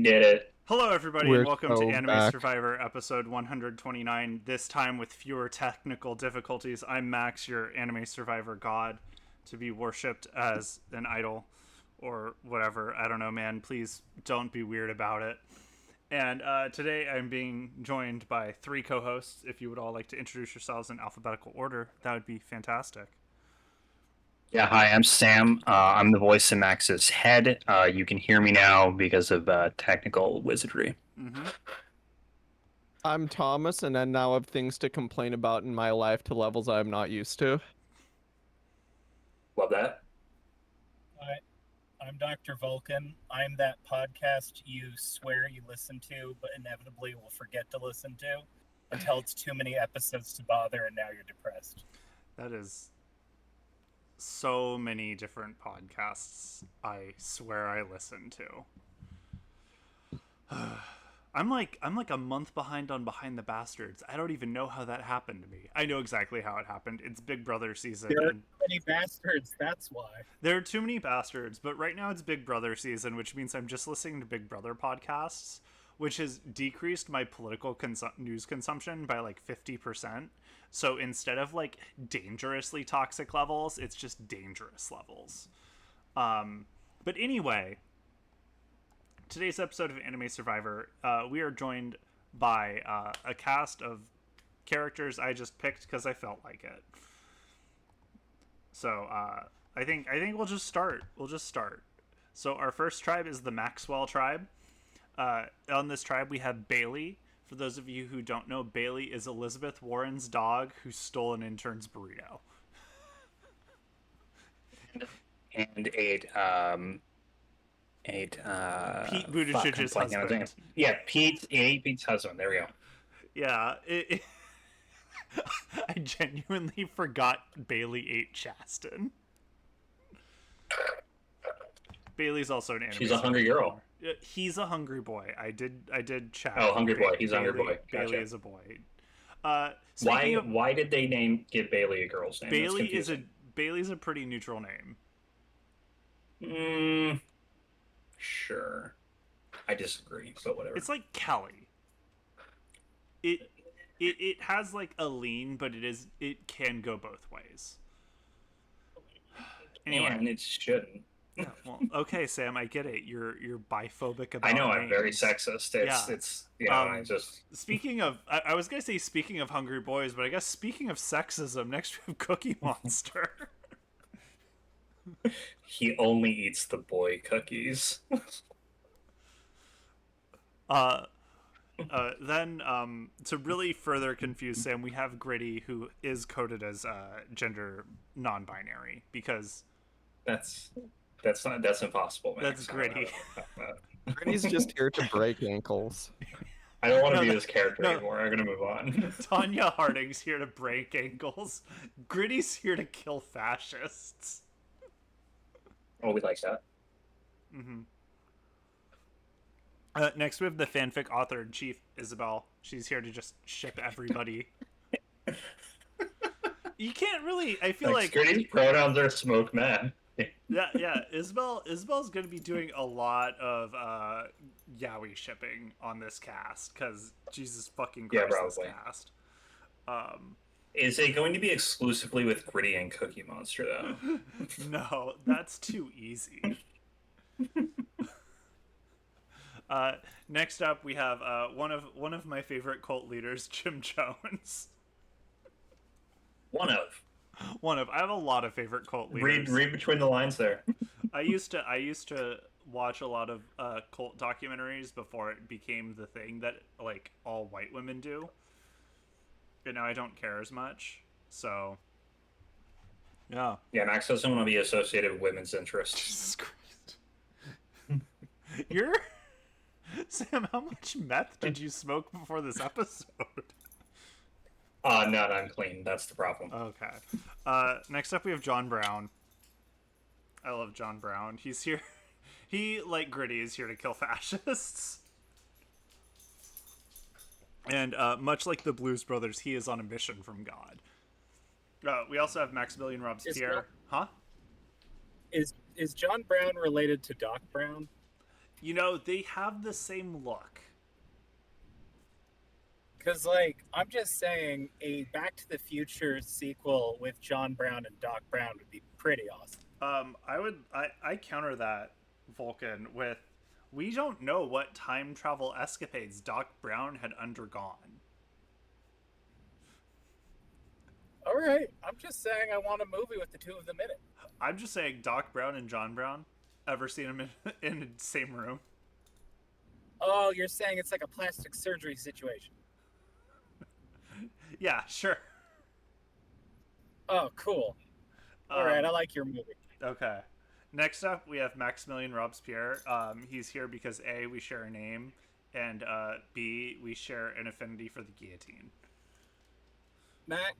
Did it. Hello, everybody, and We're welcome to so Anime back. Survivor episode 129. This time with fewer technical difficulties. I'm Max, your Anime Survivor god, to be worshipped as an idol or whatever. I don't know, man. Please don't be weird about it. And today I'm being joined by three co hosts. If you would all like to introduce yourselves in alphabetical order, that would be fantastic. Yeah, hi, I'm Sam. I'm the voice in Max's head. You can hear me now because of technical wizardry. Mm-hmm. I'm Thomas, and I now have things to complain about in my life to levels I'm not used to. Love that. Hi, I'm Dr. Vulcan. I'm that podcast you swear you listen to, but inevitably will forget to listen to until it's too many episodes to bother, and now you're depressed. That is so many different podcasts I swear I listen to. I'm like a month behind on Behind the Bastards. I don't even know how that happened to me. I know exactly how it happened. It's Big Brother season. There are too many bastards, that's why. There are too many bastards, but right now it's Big Brother season, which means I'm just listening to Big Brother podcasts, which has decreased my political news consumption by like 50%. So instead of like dangerously toxic levels, it's just dangerous levels. But anyway, today's episode of Anime Survivor, we are joined by a cast of characters I just picked because I felt like it. So I think we'll just start. So our first tribe is the Maxwell tribe. On this tribe, we have Bailey. For those of you who don't know, Bailey is Elizabeth Warren's dog who stole an intern's burrito. And ate Pete Buttigieg's husband. Yeah, Pete's husband. There we go. Yeah, I genuinely forgot Bailey ate Chasten. Bailey's also an anime. She's a hungry girl. He's a hungry boy. I did chat. Oh, hungry boy. He's a hungry boy. Gotcha. Bailey is a boy. Why did they give Bailey a girl's name? Bailey's a pretty neutral name. Sure. I disagree, but whatever. It's like Kelly. It has like a lean, but it can go both ways. Anyway, and it shouldn't. Yeah, well, okay, Sam, I get it. You're biphobic about. I know names. I'm very sexist. I just. Speaking of, I was gonna say speaking of hungry boys, but I guess speaking of sexism, next we have Cookie Monster. He only eats the boy cookies. Then to really further confuse Sam, we have Gritty, who is coded as gender non-binary because that's impossible. Man. That's Gritty. Gritty's just here to break ankles. I don't want to be this character anymore. I'm gonna move on. Tanya Harding's here to break ankles. Gritty's here to kill fascists. Oh, we like that. Mm-hmm. Next, we have the fanfic author in chief, Isabelle. She's here to just ship everybody. You can't really. I feel like Gritty's pronouns are smoke man. Yeah. Isabel's going to be doing a lot of yaoi shipping on this cast because Jesus fucking Christ, this cast. Is it going to be exclusively with Gritty and Cookie Monster though? No, that's too easy. Next up, we have one of my favorite cult leaders, Jim Jones. One of. I have a lot of favorite cult leaders. Read between the lines there. I used to watch a lot of cult documentaries before it became the thing that like all white women do. And now I don't care as much. So yeah. Yeah, Max doesn't want to be associated with women's interests. Jesus Christ. You're Sam, how much meth did you smoke before this episode? No, I'm clean. That's the problem. Okay. Next up, we have John Brown. I love John Brown. He's here. He, like Gritty, is here to kill fascists. And much like the Blues Brothers, he is on a mission from God. We also have Maximilian Robespierre. Huh? Is John Brown related to Doc Brown? You know, they have the same look. Because, like, I'm just saying a Back to the Future sequel with John Brown and Doc Brown would be pretty awesome. I counter that, Vulcan, with we don't know what time travel escapades Doc Brown had undergone. All right, I'm just saying I want a movie with the two of them in it. I'm just saying Doc Brown and John Brown. Ever seen them in the same room? Oh, you're saying it's like a plastic surgery situation. Yeah, sure. Oh, cool. All right, I like your movie. Okay. Next up, we have Maximilian Robespierre. He's here because A, we share a name, and B, we share an affinity for the guillotine.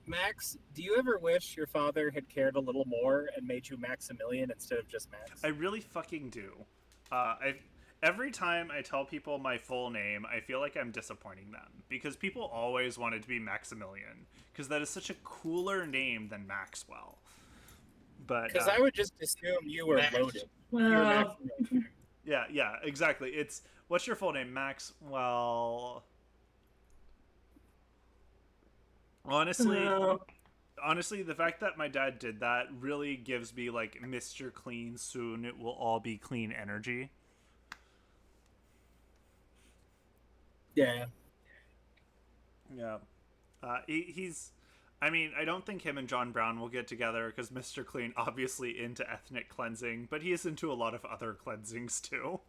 Max, do you ever wish your father had cared a little more and made you Maximilian instead of just Max? I really fucking do. Every time I tell people my full name, I feel like I'm disappointing them because people always wanted to be Maximilian because that is such a cooler name than Maxwell. But because I would just assume you were loaded. Well, yeah, exactly. It's what's your full name, Maxwell? Honestly, the fact that my dad did that really gives me like Mr. Clean. Soon it will all be clean energy. Yeah. Yeah. He's. I mean, I don't think him and John Brown will get together because Mr. Clean obviously into ethnic cleansing, but he is into a lot of other cleansings too.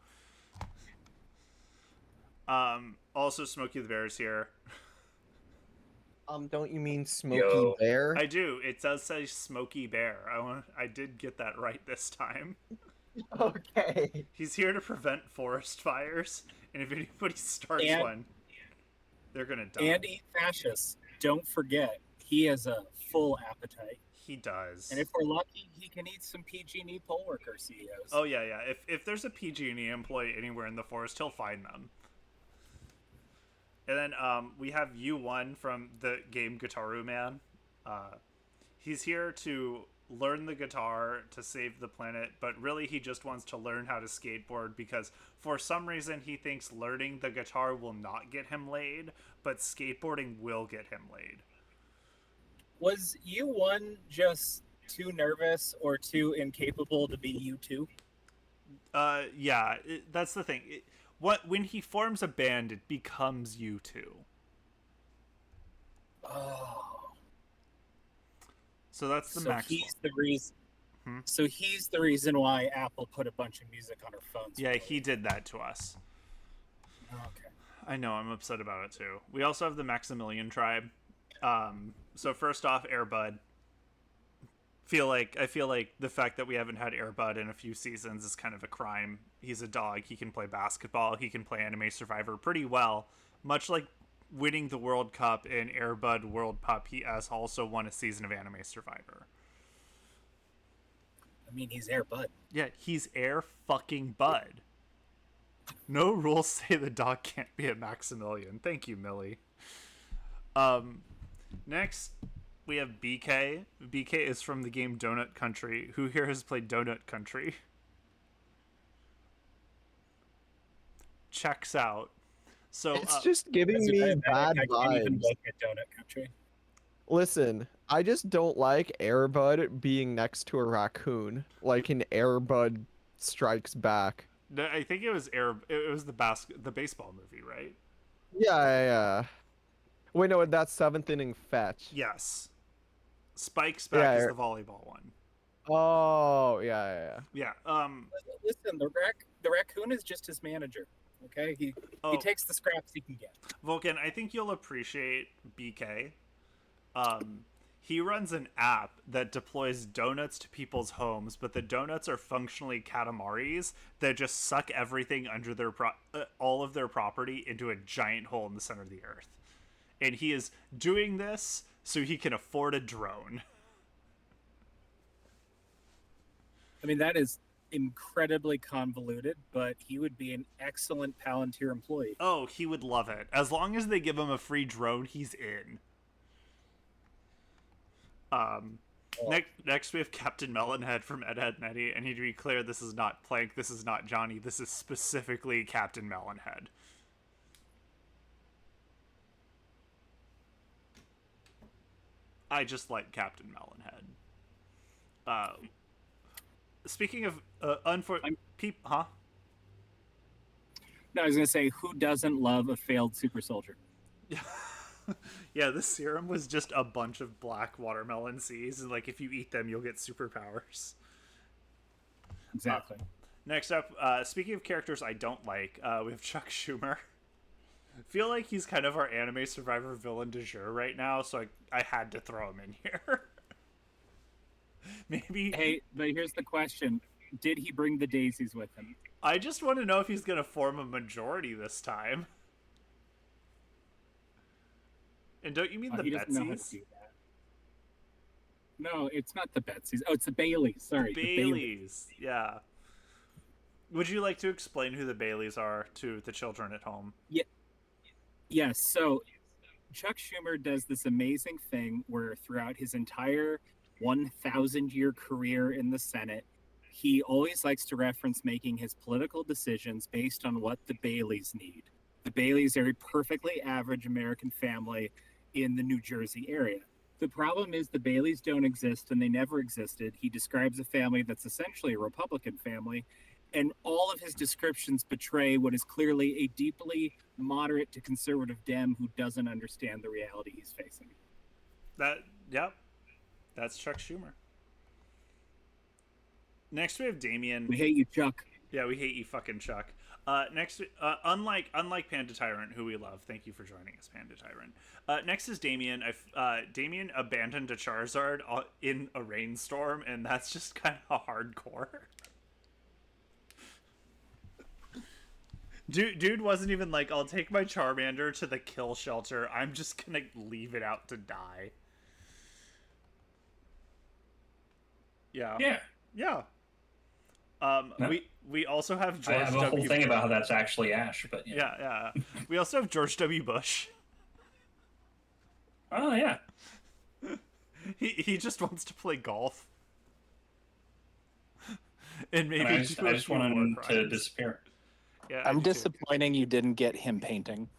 Also, Smokey the Bear is here. Don't you mean Smokey Yo. Bear? I do. It does say Smokey Bear. I did get that right this time. Okay. He's here to prevent forest fires, and if anybody starts one, they're gonna die. And eat fascists. Don't forget, he has a full appetite. He does. And if we're lucky, he can eat some PG&E poll worker CEOs. Oh yeah. If there's a PG&E employee anywhere in the forest, he'll find them. And then we have U1 from the game Guitaru Man. He's here to learn the guitar to save the planet, but really he just wants to learn how to skateboard because for some reason he thinks learning the guitar will not get him laid, but skateboarding will get him laid. Was U1 just too nervous or too incapable to be U2? Yeah, that's the thing. When he forms a band, it becomes U2. Oh. So that's the Maxwell. He's the reason. So he's the reason why Apple put a bunch of music on her phones. Yeah, he did that to us. Okay. I know, I'm upset about it too. We also have the Maximilian tribe. So first off, Airbud. I feel like the fact that we haven't had Airbud in a few seasons is kind of a crime. He's a dog. He can play basketball. He can play Anime Survivor pretty well. Much like winning the World Cup in Airbud World Pup, he has also won a season of Anime Survivor. I mean, he's Airbud. Yeah, he's Air fucking Bud. No rules say the dog can't be a Maximilian. Thank you, Millie. Next, we have BK. BK is from the game Donut Country. Who here has played Donut Country? Checks out. So It's just giving As a me diabetic, bad I can't even vibes. look at Donut Country. Listen, I just don't like Airbud being next to a raccoon, like in Airbud Strikes Back. I think it was the baseball movie, right? Yeah. Wait, no, that's Seventh Inning Fetch. Yes. Spike's Back Yeah, is the volleyball one. Oh, yeah. Yeah. Listen, the raccoon is just his manager. Okay, he takes the scraps he can get. Vulcan, I think you'll appreciate BK. He runs an app that deploys donuts to people's homes, but the donuts are functionally Katamaris that just suck everything under their all of their property into a giant hole in the center of the earth. And he is doing this so he can afford a drone. I mean, that is incredibly convoluted, but he would be an excellent Palantir employee. Oh, he would love it. As long as they give him a free drone, he's in. Next we have Captain Melonhead from Ed, Edd n Eddy, and to be clear, this is not Plank, this is not Johnny, this is specifically Captain Melonhead. I just like Captain Melonhead. Speaking of huh? No, I was gonna say, who doesn't love a failed super soldier? Yeah, the serum was just a bunch of black watermelon seeds, and like if you eat them, you'll get superpowers. Exactly. Next up, speaking of characters I don't like, we have Chuck Schumer. Feel like he's kind of our anime survivor villain du jour right now, so I had to throw him in here. Maybe. Hey, but here's the question: did he bring the daisies with him? I just want to know if he's going to form a majority this time. And don't you mean the He doesn't know how to Betsies? do that. No, it's not the Betsies. Oh, it's the Baileys. Sorry, the Baileys. Yeah. Would you like to explain who the Baileys are to the children at home? Yeah. Yes. So Chuck Schumer does this amazing thing where throughout his entire 1,000-year career in the Senate, he always likes to reference making his political decisions based on what the Baileys need. The Baileys are a perfectly average American family in the New Jersey area. The problem is the Baileys don't exist and they never existed. He describes a family that's essentially a Republican family, and all of his descriptions betray what is clearly a deeply moderate to conservative Dem who doesn't understand the reality he's facing. Yep. That's Chuck Schumer. Next we have Damien. We hate you, Chuck. Yeah, we hate you, fucking Chuck. Next, unlike Panda Tyrant, who we love, thank you for joining us, Panda Tyrant. Next is Damien. Damien abandoned a Charizard in a rainstorm, and that's just kind of hardcore. Dude wasn't even like, I'll take my Charmander to the kill shelter. I'm just gonna leave it out to die. Yeah. Yeah. No. We also have George I have a whole thing about how that's actually Ash, but yeah. We also have George W. Bush. Oh yeah. He just wants to play golf. And maybe I just want him to disappear. Yeah, I'm disappointing you didn't get him painting.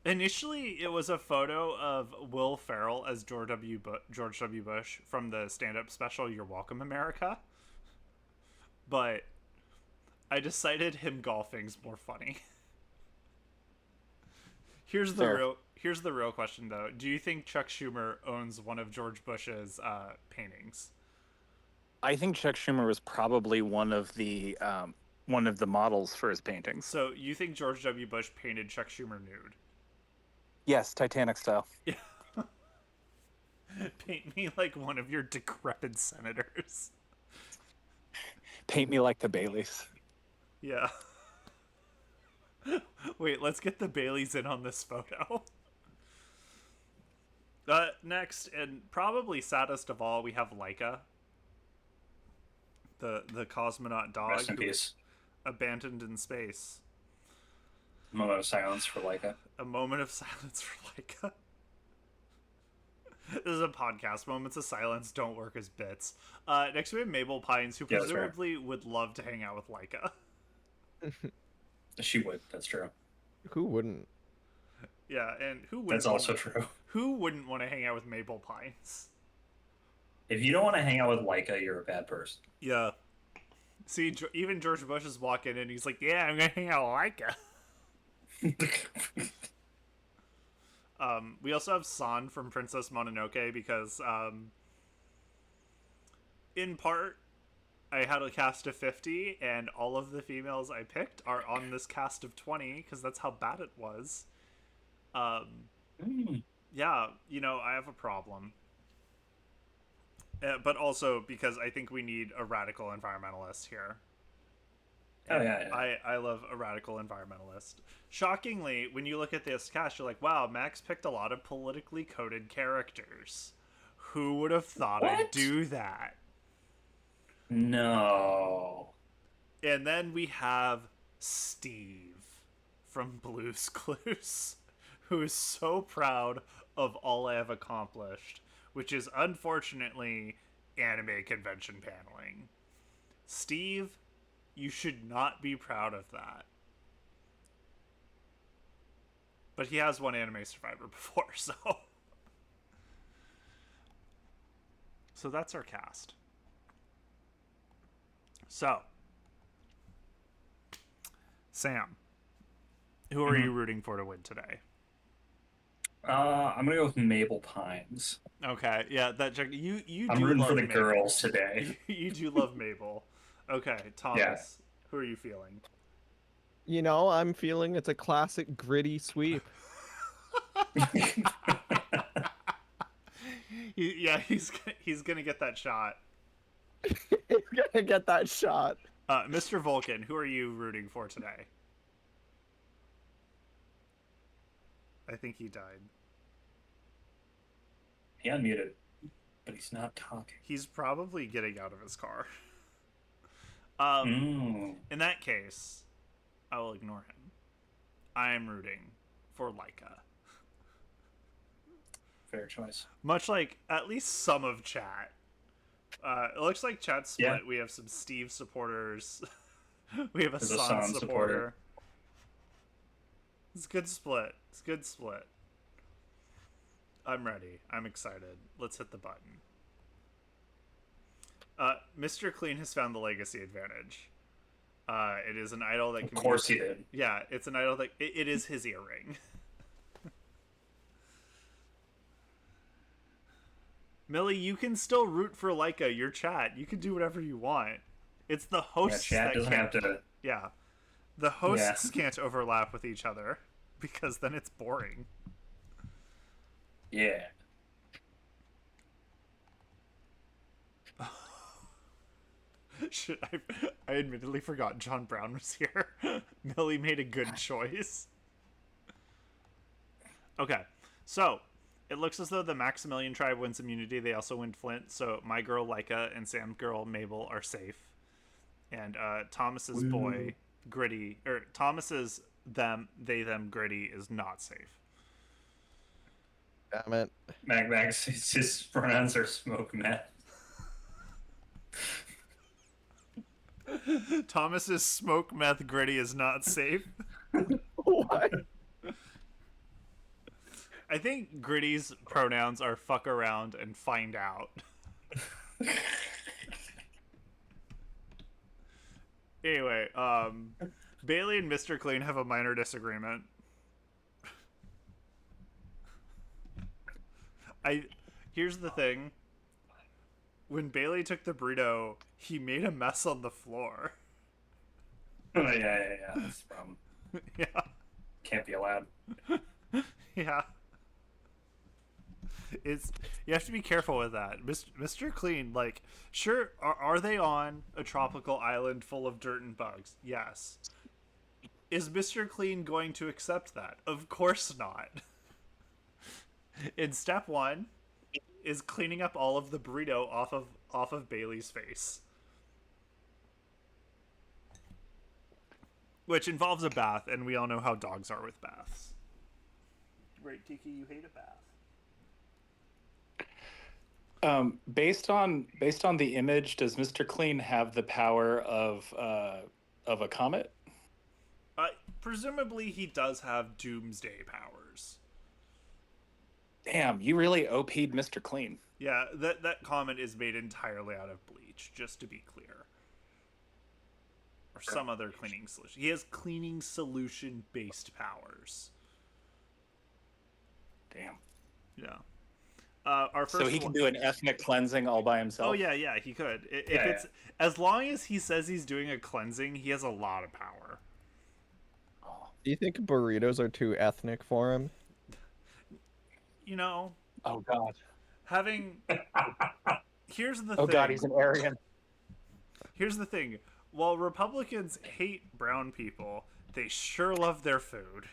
Initially, it was a photo of Will Ferrell as George W. Bush from the stand-up special "You're Welcome, America." But I decided him golfing's more funny. Here's the real question, though. Do you think Chuck Schumer owns one of George Bush's paintings? I think Chuck Schumer was probably one of the models for his paintings. So you think George W. Bush painted Chuck Schumer nude? Yes, Titanic style. Yeah. Paint me like one of your decrepit senators. Paint me like the Baileys. Yeah. Wait, let's get the Baileys in on this photo. Next, and probably saddest of all, we have Laika. The cosmonaut dog. Rest in peace. Abandoned in space. Moment of silence for Laika. A moment of silence for Laika. This is a podcast. Moments of silence don't work as bits. Next we have Mabel Pines, who presumably would love to hang out with Laika. She would. That's true. Who wouldn't? Yeah, and who wouldn't? That's also true. Who wouldn't want to hang out with Mabel Pines? If you don't want to hang out with Laika, you're a bad person. Yeah. See, even George Bush is walking in. He's like, "Yeah, I'm gonna hang out with Laika." We also have San from Princess Mononoke because, in part, I had a cast of 50, and all of the females I picked are on this cast of 20 because that's how bad it was. Yeah, I have a problem. But also because I think we need a radical environmentalist here. Oh, yeah. I love a radical environmentalist. Shockingly, when you look at this cast, you're like, wow, Max picked a lot of politically coded characters. Who would have thought I'd do that? No. And then we have Steve from Blue's Clues, who is so proud of all I have accomplished. which is unfortunately anime convention paneling. Steve, you should not be proud of that. But he has won Anime Survivor before, so... So that's our cast. So, Sam, who are you rooting for to win today? I'm gonna go with Mabel Pines. Okay, yeah, that check. You I'm do rooting love for the Mabel. girls today. You do love Mabel. Okay, Thomas, who are you feeling? You know, I'm feeling it's a classic gritty sweep. He's gonna get that shot. You're gonna get that shot. Mr. Vulcan, who are you rooting for today? I think he died. He unmuted, but he's not talking. He's probably getting out of his car. In that case, I will ignore him. I am rooting for Leica. Fair choice. Much like at least some of chat. It looks like chat's split. Yeah. We have some Steve supporters. We have a There's a San San supporter. supporter. It's a good split. It's a good split. I'm ready. I'm excited. Let's hit the button. Mr. Clean has found the legacy advantage. It is an idol that Of can course he did. Yeah, it's an idol that... It is his earring. Millie, you can still root for Leica, your chat. You can do whatever you want. It's the Yeah, hosts chat that doesn't can't... have to. Yeah. The hosts can't overlap with each other, because then it's boring. Yeah. Shit, I admittedly forgot John Brown was here. Millie made a good choice. Okay, so it looks as though the Maximilian tribe wins immunity. They also win Flint, so my girl Leica and Sam's girl Mabel are safe. And Thomas's boy Gritty, or Thomas's them Gritty is not safe. Damn it. Max, his pronouns are smoke meth. Thomas's smoke meth Gritty is not safe. What? I think Gritty's pronouns are fuck around and find out. Anyway, Bailey and Mr. Clean have a minor disagreement. Here's the thing. When Bailey took the burrito, he made a mess on the floor. Oh, yeah. That's the problem. Yeah. Can't be allowed. Yeah. You have to be careful with that. Mr. Clean, like, sure, are they on a tropical island full of dirt and bugs? Yes. Is Mr. Clean going to accept that? Of course not. In step 1 is cleaning up all of the burrito off of Bailey's face. Which involves a bath, and we all know how dogs are with baths. Right, Tiki, you hate a bath. Based on the image, does Mr. Clean have the power of a comet? Presumably he does have doomsday powers. Damn, you really OP'd Mr. Clean. Yeah, that comment is made entirely out of bleach, just to be clear. Or some other cleaning solution. He has cleaning solution based powers. Damn. Yeah. Our first So he can do an ethnic cleansing all by himself? Oh yeah, he could. Yeah. As long as he says he's doing a cleansing, he has a lot of power. Do you think burritos are too ethnic for him? You know, Oh god. here's the Oh thing. god, he's an Aryan. Here's the thing. While Republicans hate brown people, they sure love their food.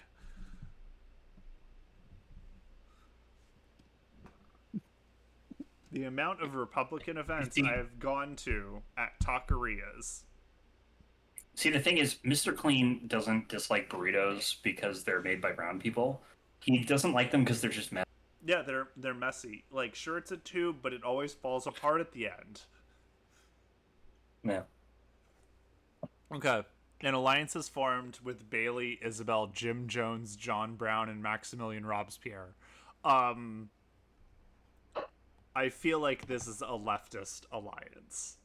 The amount of Republican events I have gone to at taquerias. See, the thing is, Mr. Clean doesn't dislike burritos because they're made by brown people. He doesn't like them because they're just meth. Yeah, they're messy. Like, sure, it's a tube, but it always falls apart at the end. Yeah. Okay. An alliance is formed with Bailey, Isabelle, Jim Jones, John Brown, and Maximilian Robespierre. I feel like this is a leftist alliance.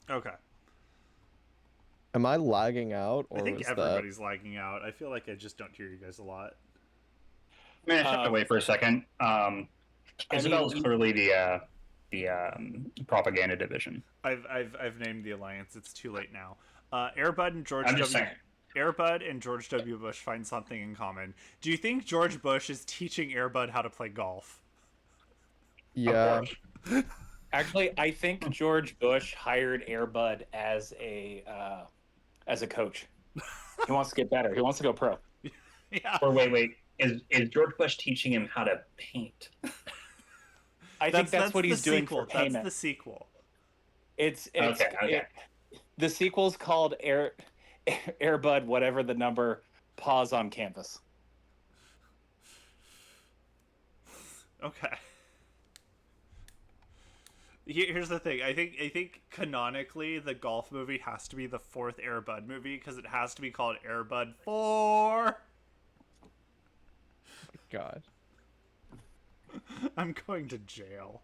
Okay. Am I lagging out, or I think was everybody's lagging out. I feel like I just don't hear you guys a lot. I'm gonna step away for a second. Isabelle is mean, clearly the propaganda division. I've named the alliance. It's too late now. Airbud and George I'm just W. saying. Airbud and George W. Bush find something in common. Do you think George Bush is teaching Airbud how to play golf? Of Yeah. course. Actually, I think George Bush hired Airbud as a coach. He wants to get better. He wants to go pro. Yeah. Or wait. Is George Bush teaching him how to paint? I think that's what he's the doing sequel. for payment. That's the sequel. It's Okay. The sequel's called Airbud, whatever the number, pause on canvas. Okay. Here's the thing. I think canonically the golf movie has to be the fourth Airbud movie because it has to be called Airbud 4. God. I'm going to jail.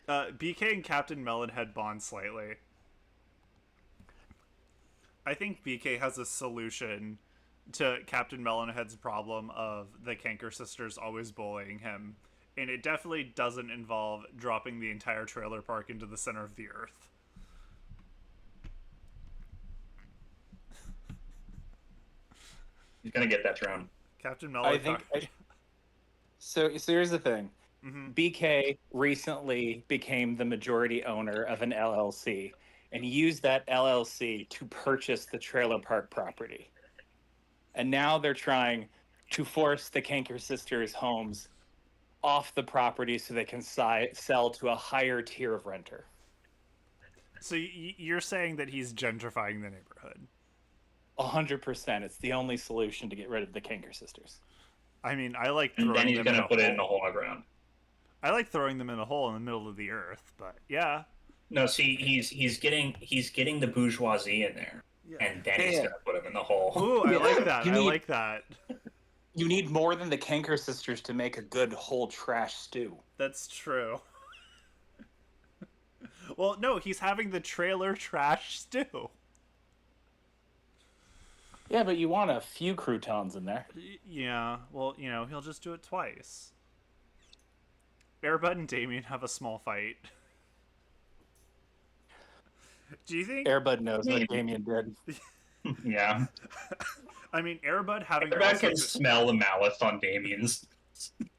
BK and Captain Melonhead bond slightly. I think BK has a solution to Captain Melonhead's problem of the Canker sisters always bullying him. And it definitely doesn't involve dropping the entire trailer park into the center of the earth. He's gonna get that drone. Captain I Melonhead. think. So here's the thing. Mm-hmm. BK recently became the majority owner of an LLC and used that LLC to purchase the trailer park property. And now they're trying to force the Canker sisters' homes off the property so they can sell to a higher tier of renter. So you're saying that he's gentrifying the neighborhood? 100%. It's the only solution to get rid of the Canker sisters. I mean, I like And throwing then he's them gonna in a put it hole. in the hole in the ground. I like throwing them in a hole in the middle of the earth, but yeah. No, see, he's getting the bourgeoisie in there, and then he's Yeah. gonna put him in the hole. Ooh, I Yeah. like that. You I need- like that. You need more than the Canker sisters to make a good whole trash stew. That's true. Well, no, he's having the trailer trash stew. Yeah, but you want a few croutons in there. Yeah, well, he'll just do it twice. Airbud and Damien have a small fight. Do you think? Airbud knows what Damien did. Yeah, I mean, Airbud having everyone also can smell the malice on Damien's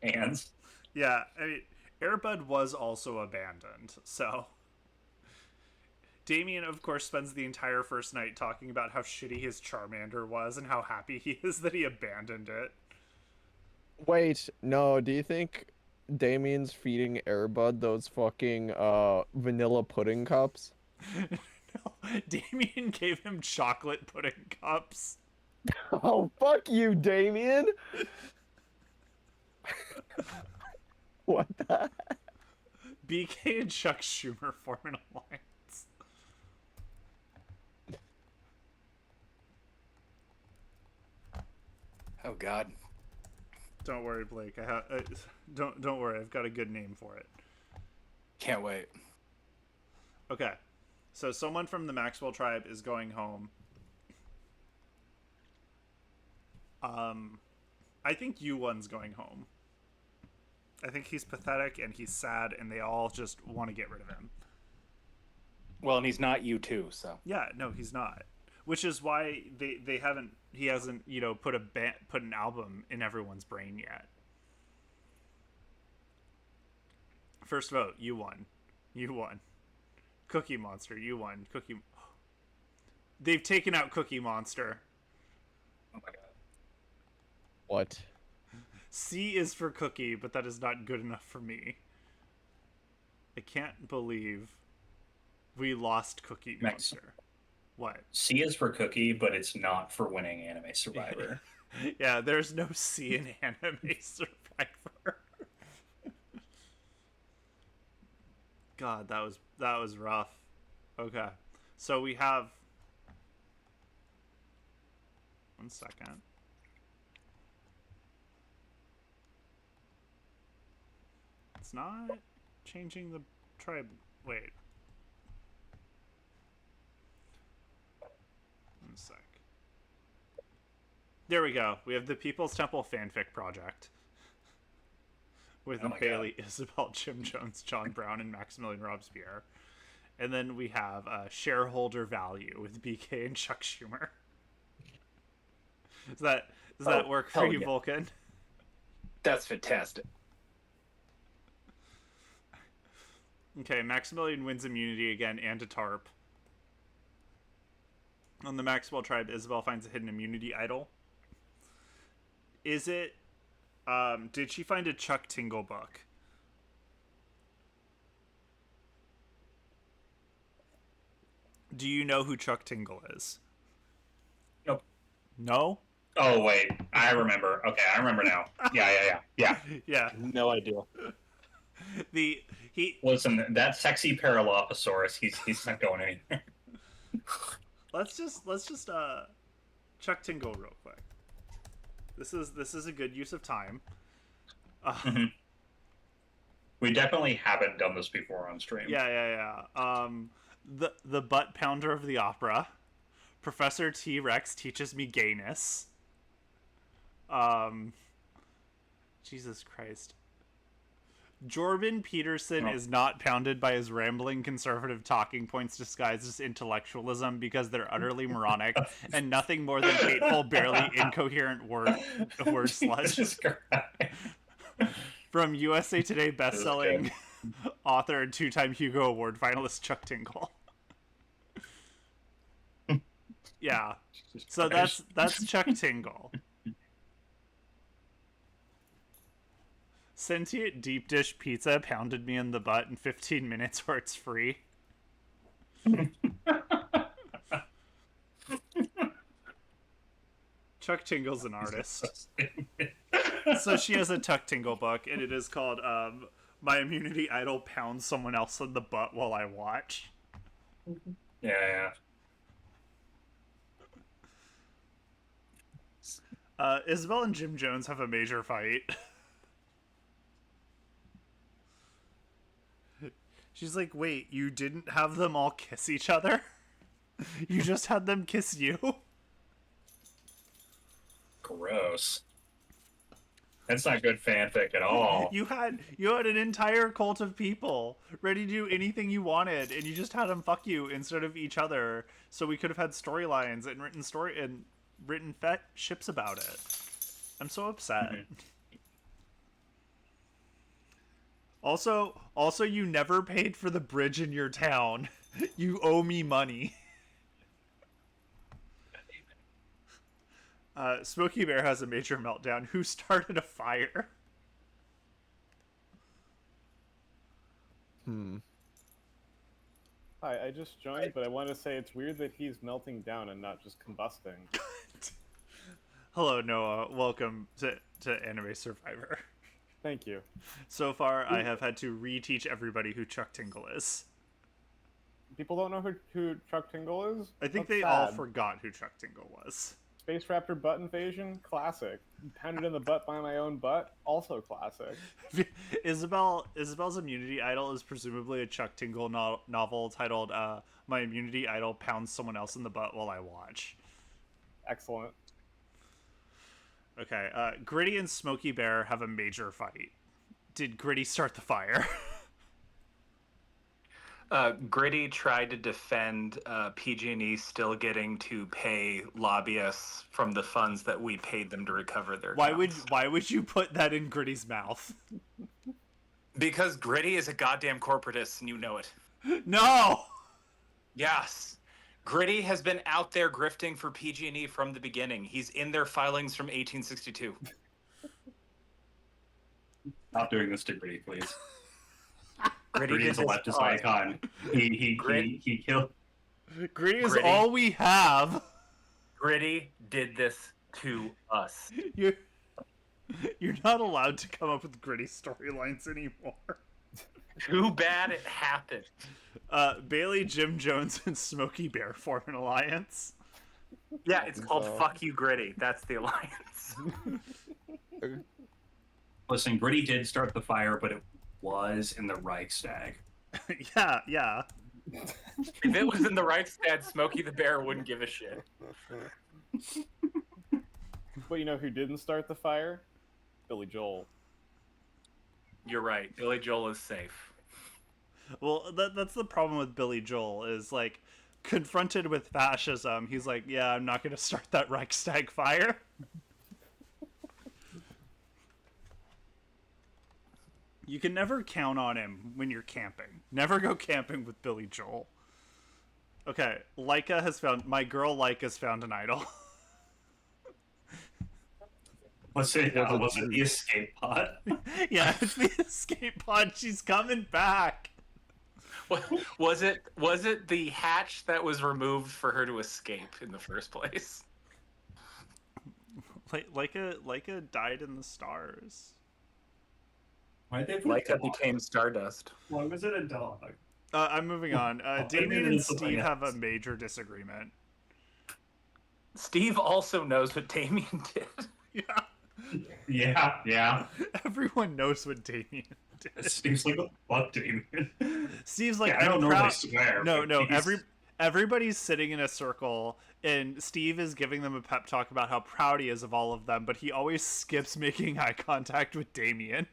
hands. Yeah, I mean, Airbud was also abandoned, so. Damien, of course, spends the entire first night talking about how shitty his Charmander was and how happy he is that he abandoned it. Wait, no, do you think Damien's feeding Airbud those fucking vanilla pudding cups? No, Damien gave him chocolate pudding cups. Oh, fuck you, Damien! What the heck? BK and Chuck Schumer form an alliance. Oh God. Don't worry, Blake. Don't worry. I've got a good name for it. Can't wait. Okay, so someone from the Maxwell tribe is going home. I think U1's going home. I think he's pathetic and he's sad, and they all just want to get rid of him. Well, and he's not you too, so. Yeah, no, he's not. Which is why he hasn't put an album in everyone's brain yet. First vote, U1. Cookie Monster, U1. They've taken out Cookie Monster. Oh my god. What? C is for cookie, but that is not good enough for me. I can't believe we lost Cookie Max. Monster. What? C is for cookie, but it's not for winning Anime Survivor. Yeah, there's no C in Anime Survivor. God, that was rough. Okay. So we have 1 second. It's not changing the tribe. Wait. 1 sec. There we go. We have the People's Temple fanfic project. With Oh my Bailey, Isabelle, Jim Jones, John Brown, and Maximilian Robespierre. And then we have shareholder value with BK and Chuck Schumer. Does that work for hell you, yeah. Vulcan? That's fantastic. Okay, Maximilian wins immunity again and a tarp. On the Maxwell tribe, Isabelle finds a hidden immunity idol. Is it... did she find a Chuck Tingle book? Do you know who Chuck Tingle is? Nope. No? Oh wait, I remember. Okay, I remember now. Yeah. Yeah. No idea. He Listen, that sexy Paraloposaurus, he's not going anywhere. let's just Chuck Tingle real quick. This is a good use of time. We definitely haven't done this before on stream. Yeah. The butt pounder of the opera. Professor T-Rex teaches me gayness. Jesus Christ. Jordan Peterson is not pounded by his rambling conservative talking points disguised as intellectualism because they're utterly moronic and nothing more than hateful, barely incoherent word sludge. Jesus Christ. From USA Today bestselling author and 2-time Hugo Award finalist Chuck Tingle. Yeah. So that's Chuck Tingle. Sentient deep dish pizza pounded me in the butt in 15 minutes or it's free. Chuck Tingle's an artist. So she has a Chuck Tingle book, and it is called My Immunity Idol Pounds Someone Else in the Butt While I Watch. Yeah. Isabelle and Jim Jones have a major fight. She's like, wait, you didn't have them all kiss each other? You just had them kiss you? Gross. That's not good fanfic at all. You had an entire cult of people ready to do anything you wanted, and you just had them fuck you instead of each other, so we could have had storylines and written ships about it. I'm so upset. Also, you never paid for the bridge in your town. You owe me money. Smokey Bear has a major meltdown. Who started a fire? Hi, I just joined, but I want to say it's weird that he's melting down and not just combusting. Hello, Noah. Welcome to Anime Survivor. Thank you. So far, I have had to reteach everybody who Chuck Tingle is. People don't know who Chuck Tingle is? I think That's they all sad. forgot who Chuck Tingle was. Space Raptor butt invasion? Classic. Pounded in the butt by my own butt? Also classic. Isabelle's immunity idol is presumably a Chuck Tingle novel titled My Immunity Idol Pounds Someone Else in the Butt While I Watch. Excellent. Okay, Gritty and Smokey Bear have a major fight. Did Gritty start the fire? Gritty tried to defend PG&E still getting to pay lobbyists from the funds that we paid them to recover their accounts. Why would you put that in Gritty's mouth? Because Gritty is a goddamn corporatist, and you know it. No! Yes. Gritty has been out there grifting for PG&E from the beginning. He's in their filings from 1862. Stop doing this to Gritty, please. Gritty Gritty did is a this leftist to us. icon. He killed. Gritty is Gritty. all we have. Gritty did this to us. You're not allowed to come up with Gritty storylines anymore. Too bad it happened. Bailey, Jim Jones, and Smokey Bear form an alliance. Yeah, it's called So- Fuck You Gritty. That's the alliance. Listen, Gritty did start the fire, but it was in the Reichstag. Yeah. If it was in the Reichstag, Smokey the Bear wouldn't give a shit. But you know who didn't start the fire? Billy Joel. You're right. Billy Joel is safe. Well, that's the problem with Billy Joel is like confronted with fascism, he's like, yeah, I'm not going to start that Reichstag fire. You can never count on him when you're camping. Never go camping with Billy Joel. Okay, my girl Leica's found an idol. Was it the escape pod? Yeah, it's the escape pod. She's coming back. Was it the hatch that was removed for her to escape in the first place? Leica died in the stars. Why they Leica became Stardust. Why was it a dog? I'm moving on. Damien and it's something Steve have a else. major disagreement. Steve also knows what Damien did. Yeah, Yeah. everyone knows what Damien did. Steve's like, what the fuck, Damien? Steve's like, I don't I'm normally proud. swear. No, but no. geez. Everybody's sitting in a circle, and Steve is giving them a pep talk about how proud he is of all of them, but he always skips making eye contact with Damien.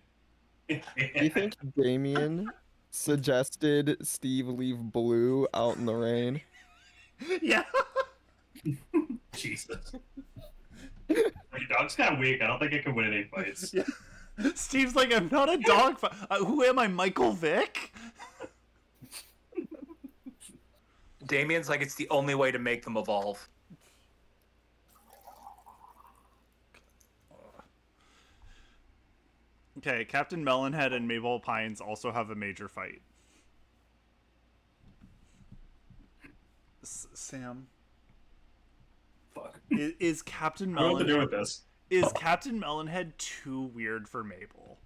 Do you think Damien suggested Steve leave Blue out in the rain? Yeah. Jesus. Your dog's kind of weak. I don't think it can win any fights. Yeah. Steve's like, I'm not a dog. Who am I, Michael Vick? Damien's like, it's the only way to make them evolve. Okay, Captain Melonhead and Mabel Pines also have a major fight. Sam, Fuck. is Captain I don't know what to do Melonhead with this. is Captain Melonhead too weird for Mabel?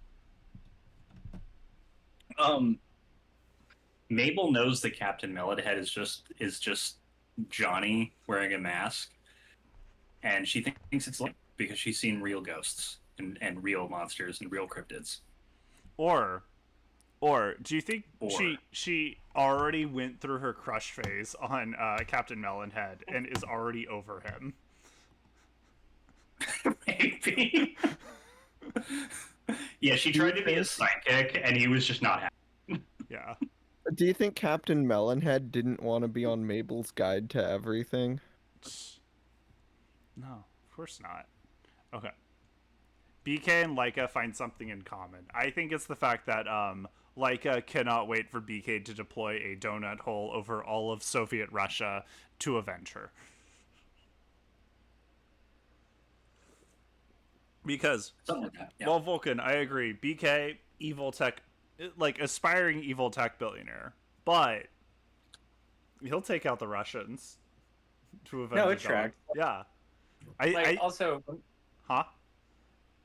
Mabel knows that Captain Melonhead is just Johnny wearing a mask, and she thinks it's like because she's seen real ghosts and real monsters and real cryptids. Or do you think she already went through her crush phase on Captain Melonhead and is already over him? Maybe. Yeah, she tried to be a sidekick, and he was just not happy. Yeah. Do you think Captain Melonhead didn't want to be on Mabel's Guide to Everything? No, of course not. Okay. BK and Leica find something in common. I think it's the fact that Leica cannot wait for BK to deploy a donut hole over all of Soviet Russia to avenge her. Because, Something like that. Yeah. well, Vulcan, I agree. BK, evil tech, like aspiring evil tech billionaire, but he'll take out the Russians to avenge. No, a it tracks. donut. Yeah. Also, Huh?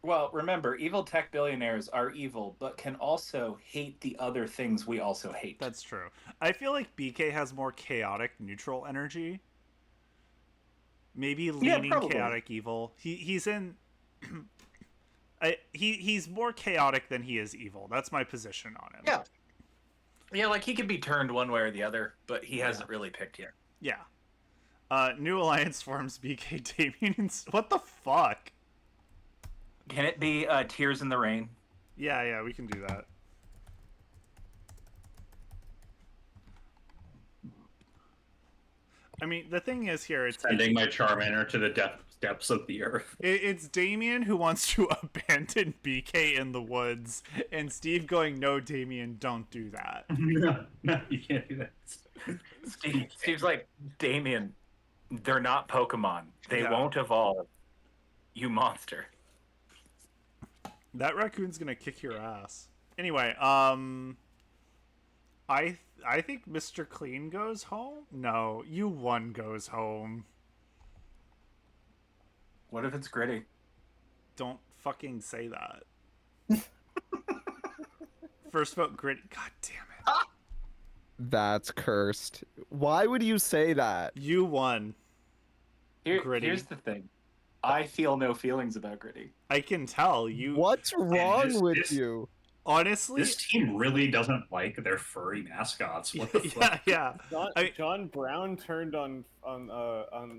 well, remember, evil tech billionaires are evil, but can also hate the other things we also hate. That's true. I feel like BK has more chaotic neutral energy. Maybe leaning probably. chaotic evil. He's in he's more chaotic than he is evil. That's my position on him. Yeah. Yeah, like he could be turned one way or the other, but he hasn't really picked yet. Yeah. New alliance forms BK Damien and what the fuck? Can it be Tears in the Rain? Yeah, we can do that. I mean, the thing is here, it's Sending my Charmander to the depths of the earth. It's Damien who wants to abandon BK in the woods, and Steve going, "No, Damien, don't do that." No, you can't do that. Steve's like, Damien, they're not Pokemon. They Yeah. won't evolve. You monster. That raccoon's gonna kick your ass. Anyway, I think Mr. Clean goes home. No, U1 goes home. What if it's Gritty? Don't fucking say that. First vote Gritty. God damn it. That's cursed. Why would you say that? U1. Gritty. Here's the thing. I feel no feelings about Gritty. I can tell you. What's wrong this- with this- you? Honestly, This team really doesn't like their furry mascots. What the fuck? yeah. John Brown turned on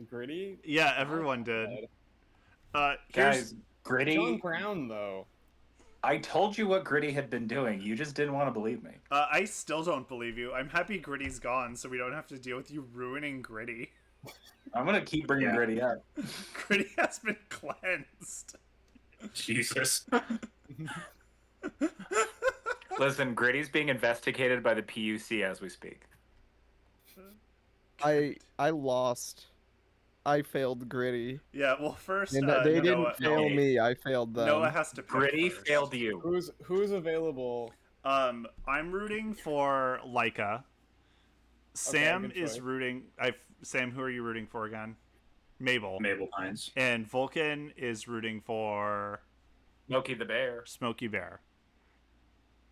Gritty. Yeah, everyone did. Here's, Guys, Gritty. John Brown though. I told you what Gritty had been doing. You just didn't want to believe me. I still don't believe you. I'm happy Gritty's gone, so we don't have to deal with you ruining Gritty. I'm gonna keep bringing Yeah. Gritty up. Gritty has been cleansed. Jesus. Listen, Gritty's being investigated by the PUC as we speak. I lost. I failed Gritty. Yeah, well, first, And they didn't Noah, fail me. I failed them. Noah has to pick Gritty first. failed you. Who's available? I'm rooting for Leica. Sam good is choice. rooting. Sam, who are you rooting for again? Mabel. Mabel Pines. And Vulcan is rooting for Smokey the Bear. Smokey Bear.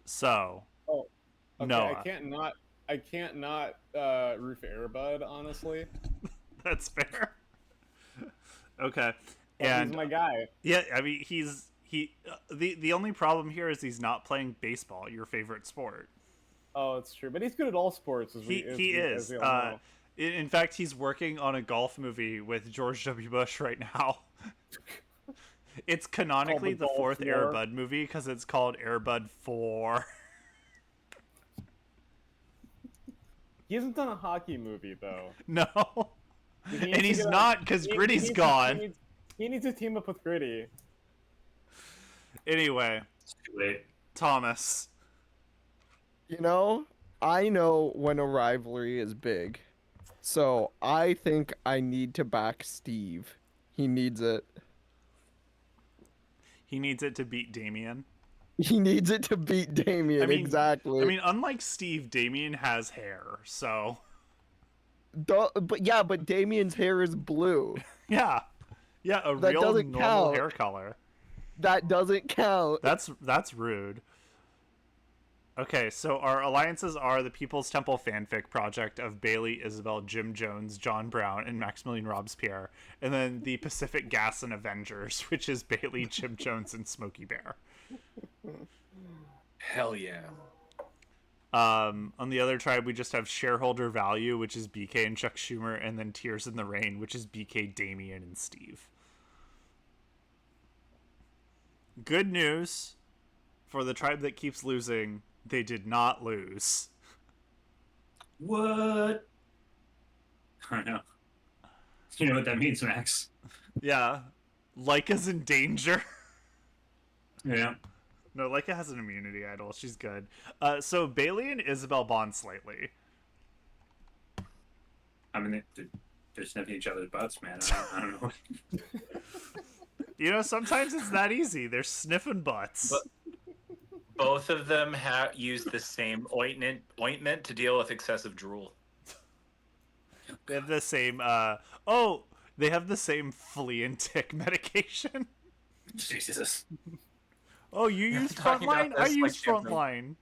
So, Okay, Noah. I can't not root for Airbud, honestly. That's fair. Okay. He's And my guy. yeah, I mean the only problem here is he's not playing baseball, your favorite sport. Oh, it's true, but he's good at all sports. He is. we all know. In fact, he's working on a golf movie with George W. Bush right now. It's canonically The the Golf fourth War. Airbud movie because it's called Airbud 4. He hasn't done a hockey movie though. No. He And needs to he's get on- not because he- he Gritty's needs to- gone. He needs to team up with Gritty. Anyway, It's too late. Thomas. You know, I know when a rivalry is big. So I think I need to back Steve. He needs it. He needs it to beat Damien. He needs it to beat Damien, I mean- exactly. I mean, unlike Steve, Damien has hair, so but Damien's hair is blue. yeah, a That real doesn't normal count. hair color. That doesn't count. That's rude. Okay, so our alliances are the People's Temple fanfic project of Bailey, Isabelle, Jim Jones, John Brown, and Maximilian Robespierre, and then the Pacific Gas and Avengers, which is Bailey, Jim Jones, and Smokey Bear. Hell yeah. On the other tribe, we just have Shareholder Value, which is BK and Chuck Schumer, and then Tears in the Rain, which is BK, Damien, and Steve. Good news for the tribe that keeps losing, they did not lose. What? I know. You know what that means, Max? Yeah. Leica's in danger. Yeah. No, Leica has an immunity idol. She's good. So Bailey and Isabelle bond slightly. I mean, they're sniffing each other's butts, man. I don't know. You know, sometimes it's that easy. They're sniffing butts. But- Both of them have used the same ointment to deal with excessive drool. They have the same, they have the same flea and tick medication. Jesus. Oh, you use Talking about Frontline? I this like use shampoo. Frontline.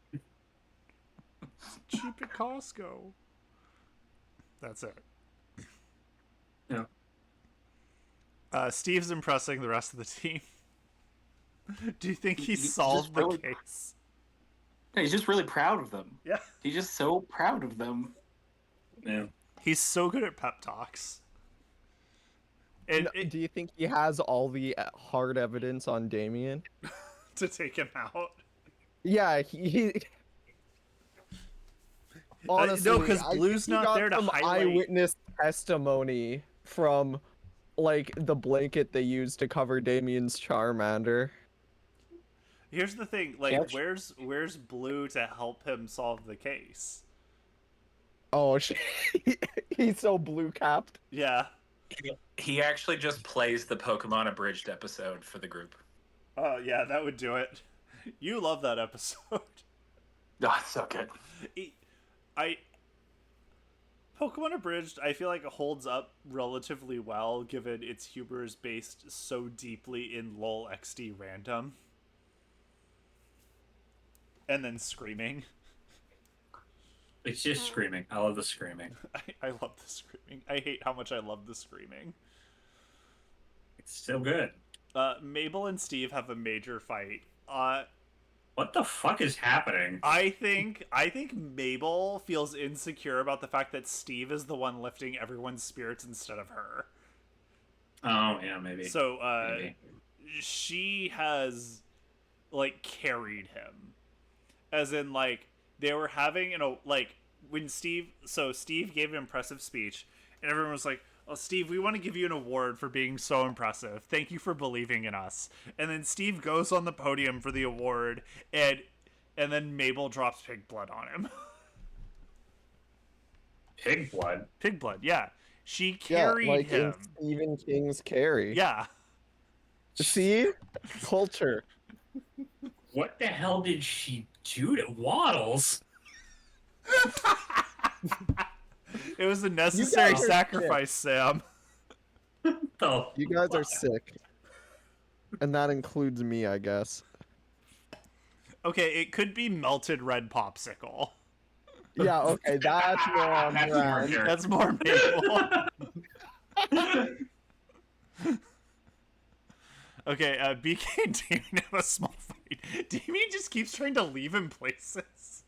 Cheap at Costco. That's it. Yeah. Steve's impressing the rest of the team. Do you think he He's solved just the really- case? He's just really proud of them. Yeah. He's just so proud of them. Yeah. He's so good at pep talks. And Do you think he has all the hard evidence on Damien? to take him out. Yeah, he honestly, no, 'cause I think Blue's he not got there to some highlight- eyewitness testimony from, like, the blanket they used to cover Damien's Charmander. Here's the thing, like, Catch. where's Blue to help him solve the case? Oh, he's so blue capped. Yeah. He actually just plays the Pokemon Abridged episode for the group. Yeah, that would do it. You love that episode. Oh, it's so good. I Pokemon Abridged, I feel like it holds up relatively well, given its humor is based so deeply in lol XD random. And then screaming. It's just screaming. I love the screaming. I love the screaming. I hate how much I love the screaming. It's still good. Mabel and Steve have a major fight. What the fuck is happening? I think Mabel feels insecure about the fact that Steve is the one lifting everyone's spirits instead of her. Oh, yeah, maybe. So, Maybe. she has, like, carried him. As in, like, they were having, when Steve gave an impressive speech, and everyone was like, "Oh, Steve, we want to give you an award for being so impressive. Thank you for believing in us." And then Steve goes on the podium for the award, and then Mabel drops pig blood on him. Pig blood? Pig blood, yeah. She Yeah, carried like him. in Stephen King's Carrie. Yeah. See? Culture. What the hell did she do to Waddles? It was a necessary guys are sacrifice, Sam. The You guys are fuck? sick. And that includes me, I guess. Okay, it could be melted red popsicle. Yeah, okay, that's more on That's more brand. Jared. That's more Mabel. Okay, BK and Damien have a small fight. Damien just keeps trying to leave him places.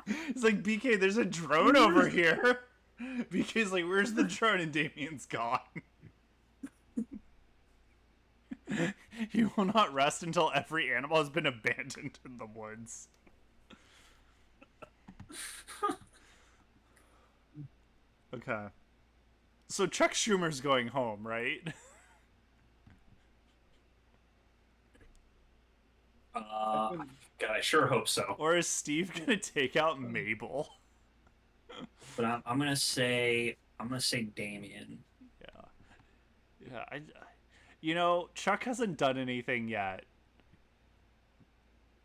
It's like, BK, there's a drone over here. BK's like, where's the drone? And Damien's gone. He will not rest until every animal has been abandoned in the woods. Okay. So Chuck Schumer's going home, right? God, I sure hope so. Or is Steve gonna take out Mabel? But I'm gonna say Damien. Yeah, you know, Chuck hasn't done anything yet.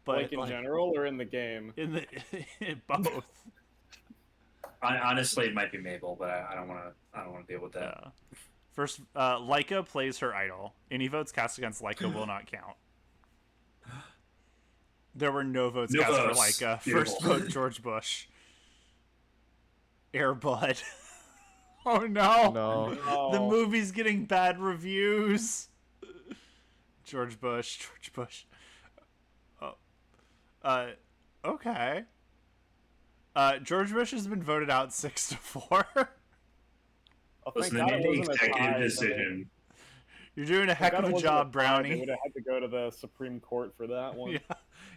But like in general or in the game? in the in both. Honestly, it might be Mabel, but I don't want to deal with that. Yeah. First, Leica plays her idol. Any votes cast against Leica will not count. There were no votes No cast votes. for Leica. Beautiful. First vote, George Bush. Air Bud. Oh no. No. The Oh, movie's getting bad reviews. George Bush. Oh. Okay. George Bush has been voted out 6-4. oh, thank Listen, God they it made the wasn't a tie, executive but decision. You're doing a thank heck God of it a wasn't job, tie. They Brownie. would have had to go to the Supreme Court for that one. Yeah.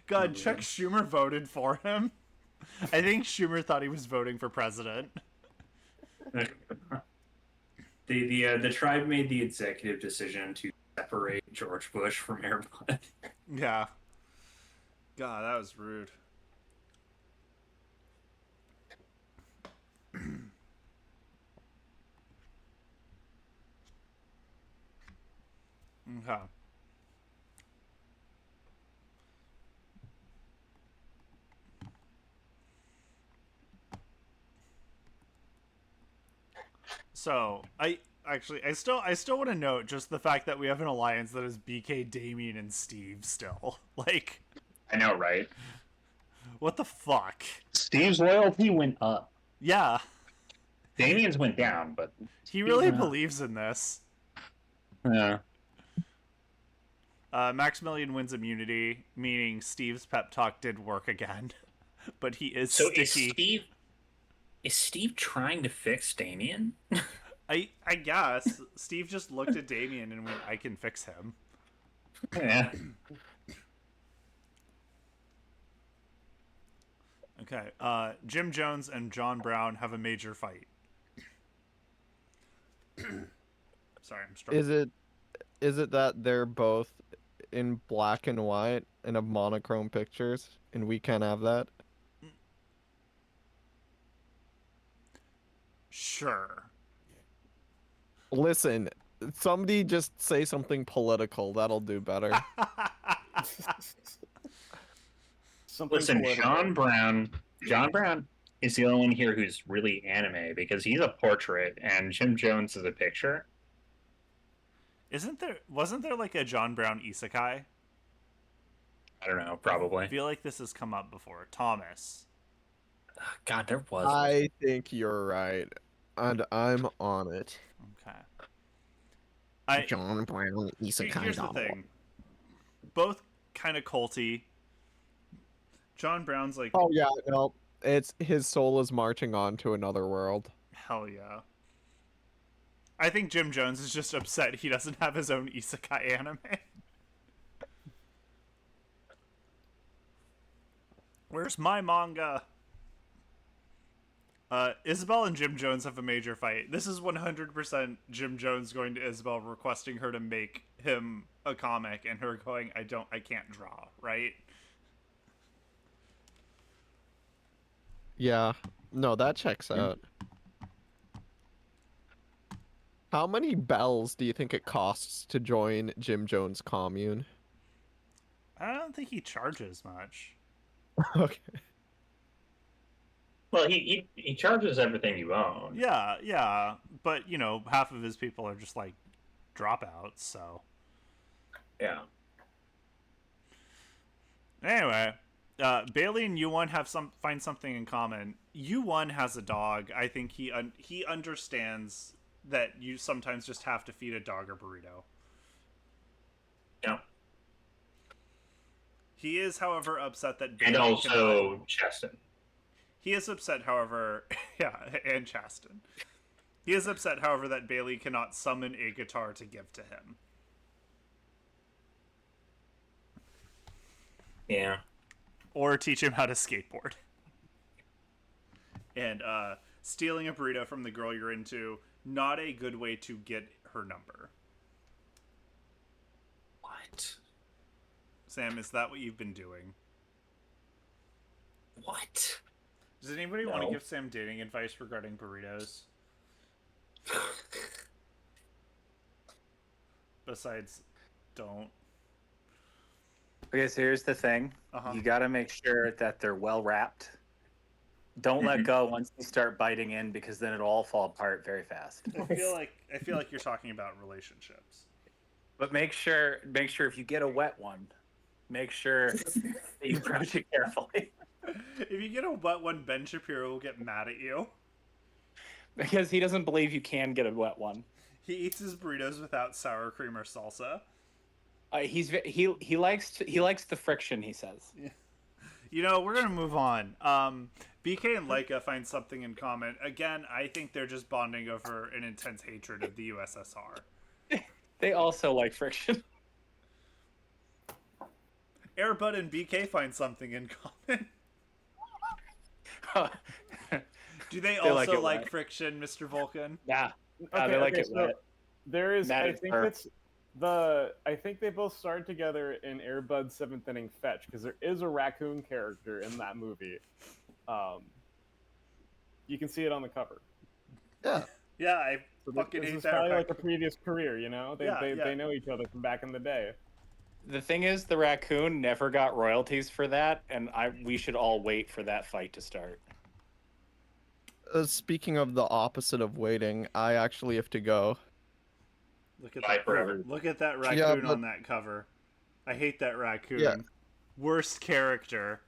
God, Chuck Schumer voted for him. I think Schumer thought he was voting for president. The tribe made the executive decision to separate George Bush from Airbud. Yeah. God, that was rude. Okay. So, I still want to note just the fact that we have an alliance that is BK, Damien, and Steve still. Like, I know, right? what the fuck? Steve's loyalty went up. Yeah, Damien's went down, but he really Yeah. believes in this. yeah. Maximilian wins immunity, meaning Steve's pep talk did work again, but he is So sticky. is Steve trying to fix Damien? I guess Steve just looked at Damien and went, "I can fix him." Yeah. Okay. Jim Jones and John Brown have a major fight. Sorry, I'm struggling. Is it that they're both in black and white and have monochrome pictures and we can't have that? Sure. Listen, somebody just say something political. That'll do better. Something Listen, political. John Brown is the only one here who's really anime because he's a portrait and Jim Jones is a picture. Wasn't there like a John Brown isekai? I don't know, I probably. feel like this has come up before. Thomas. God, there was. I think you're right, and I'm on it. Okay. John Brown Isekai Here's the novel. thing. Both kind of culty. John Brown's like, Oh yeah, no, it's his soul is marching on to another world. hell yeah. I think Jim Jones is just upset he doesn't have his own isekai anime. Where's my manga? Isabelle and Jim Jones have a major fight. This is 100% Jim Jones going to Isabelle requesting her to make him a comic and her going, I can't draw, right? Yeah, no, that checks out. How many bells do you think it costs to join Jim Jones' commune? I don't think he charges much. Okay. Well, he charges everything you own. Yeah, but you know, half of his people are just like dropouts, so. Yeah. Anyway, Bailey and U1 find something in common. U1 has a dog. I think he understands that you sometimes just have to feed a dog a burrito. Yeah. He is, however, upset that And Bailey also Cheston. He is upset, however, yeah, and Chaston. He is upset, however, that Bailey cannot summon a guitar to give to him. Yeah. Or teach him how to skateboard. And stealing a burrito from the girl you're into, not a good way to get her number. What? Sam, is that what you've been doing? What? Does anybody want to No. give Sam dating advice regarding burritos? Besides, don't. Okay, so here's the thing. Uh-huh. You got to make sure that they're well wrapped. Don't let go once you start biting in, because then it'll all fall apart very fast. I feel like you're talking about relationships. But make sure if you get a wet one, make sure that you approach it carefully. If you get a wet one, Ben Shapiro will get mad at you. Because he doesn't believe you can get a wet one. He eats his burritos without sour cream or salsa. He likes the friction, he says. You know, we're gonna move on. BK and Leica find something in common. Again, I think they're just bonding over an intense hatred of the USSR. They also like friction. Airbud and BK find something in common. Do they also like it like wet. friction, Mr. Vulcan? Nah, Okay, they like okay, it so wet. there is. Matt I is think her. it's I think they both starred together in Airbud Seventh Inning Fetch because there is a raccoon character in that movie. You can see it on the cover. Yeah. Yeah, I So fucking this hate is that. probably like raccoon. a previous career, you know? They, Yeah, they, yeah. they know each other from back in the day. The thing is, the raccoon never got royalties for that, and we should all wait for that fight to start. Speaking of the opposite of waiting, I actually have to go. Look at Bye that. forever. Look at that raccoon Yeah, but- on that cover. I hate that raccoon. Yeah. Worst character.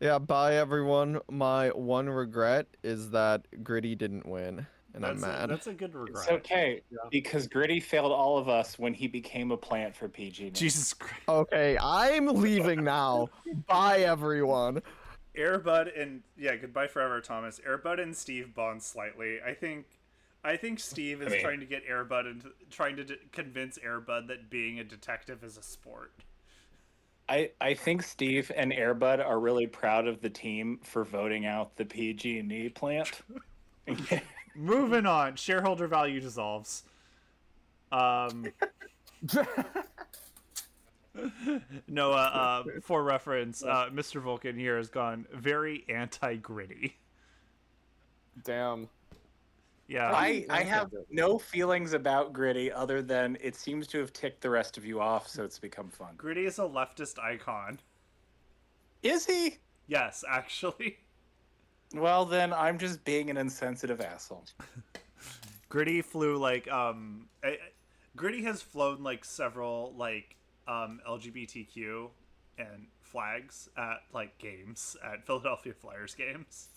Yeah, bye everyone. My one regret is that Gritty didn't win, and I'm mad. That's a good regret. It's okay, Yeah. because Gritty failed all of us when he became a plant for PG. Jesus Christ. Okay, I'm leaving now. Bye everyone. Airbud and goodbye forever, Thomas. Airbud and Steve bond slightly. I think Steve is trying to get Airbud into trying to convince Airbud that being a detective is a sport. I think Steve and Airbud are really proud of the team for voting out the PG&E plant. Moving on. Shareholder value dissolves. No, for reference, Mr. Vulcan here has gone very anti-gritty. Damn. Yeah. I have no feelings about Gritty other than it seems to have ticked the rest of you off, so it's become fun. Gritty is a leftist icon. Is he? Yes, actually. Well, then I'm just being an insensitive asshole. Gritty flew like Gritty has flown like several like LGBTQ and flags at like games at Philadelphia Flyers games.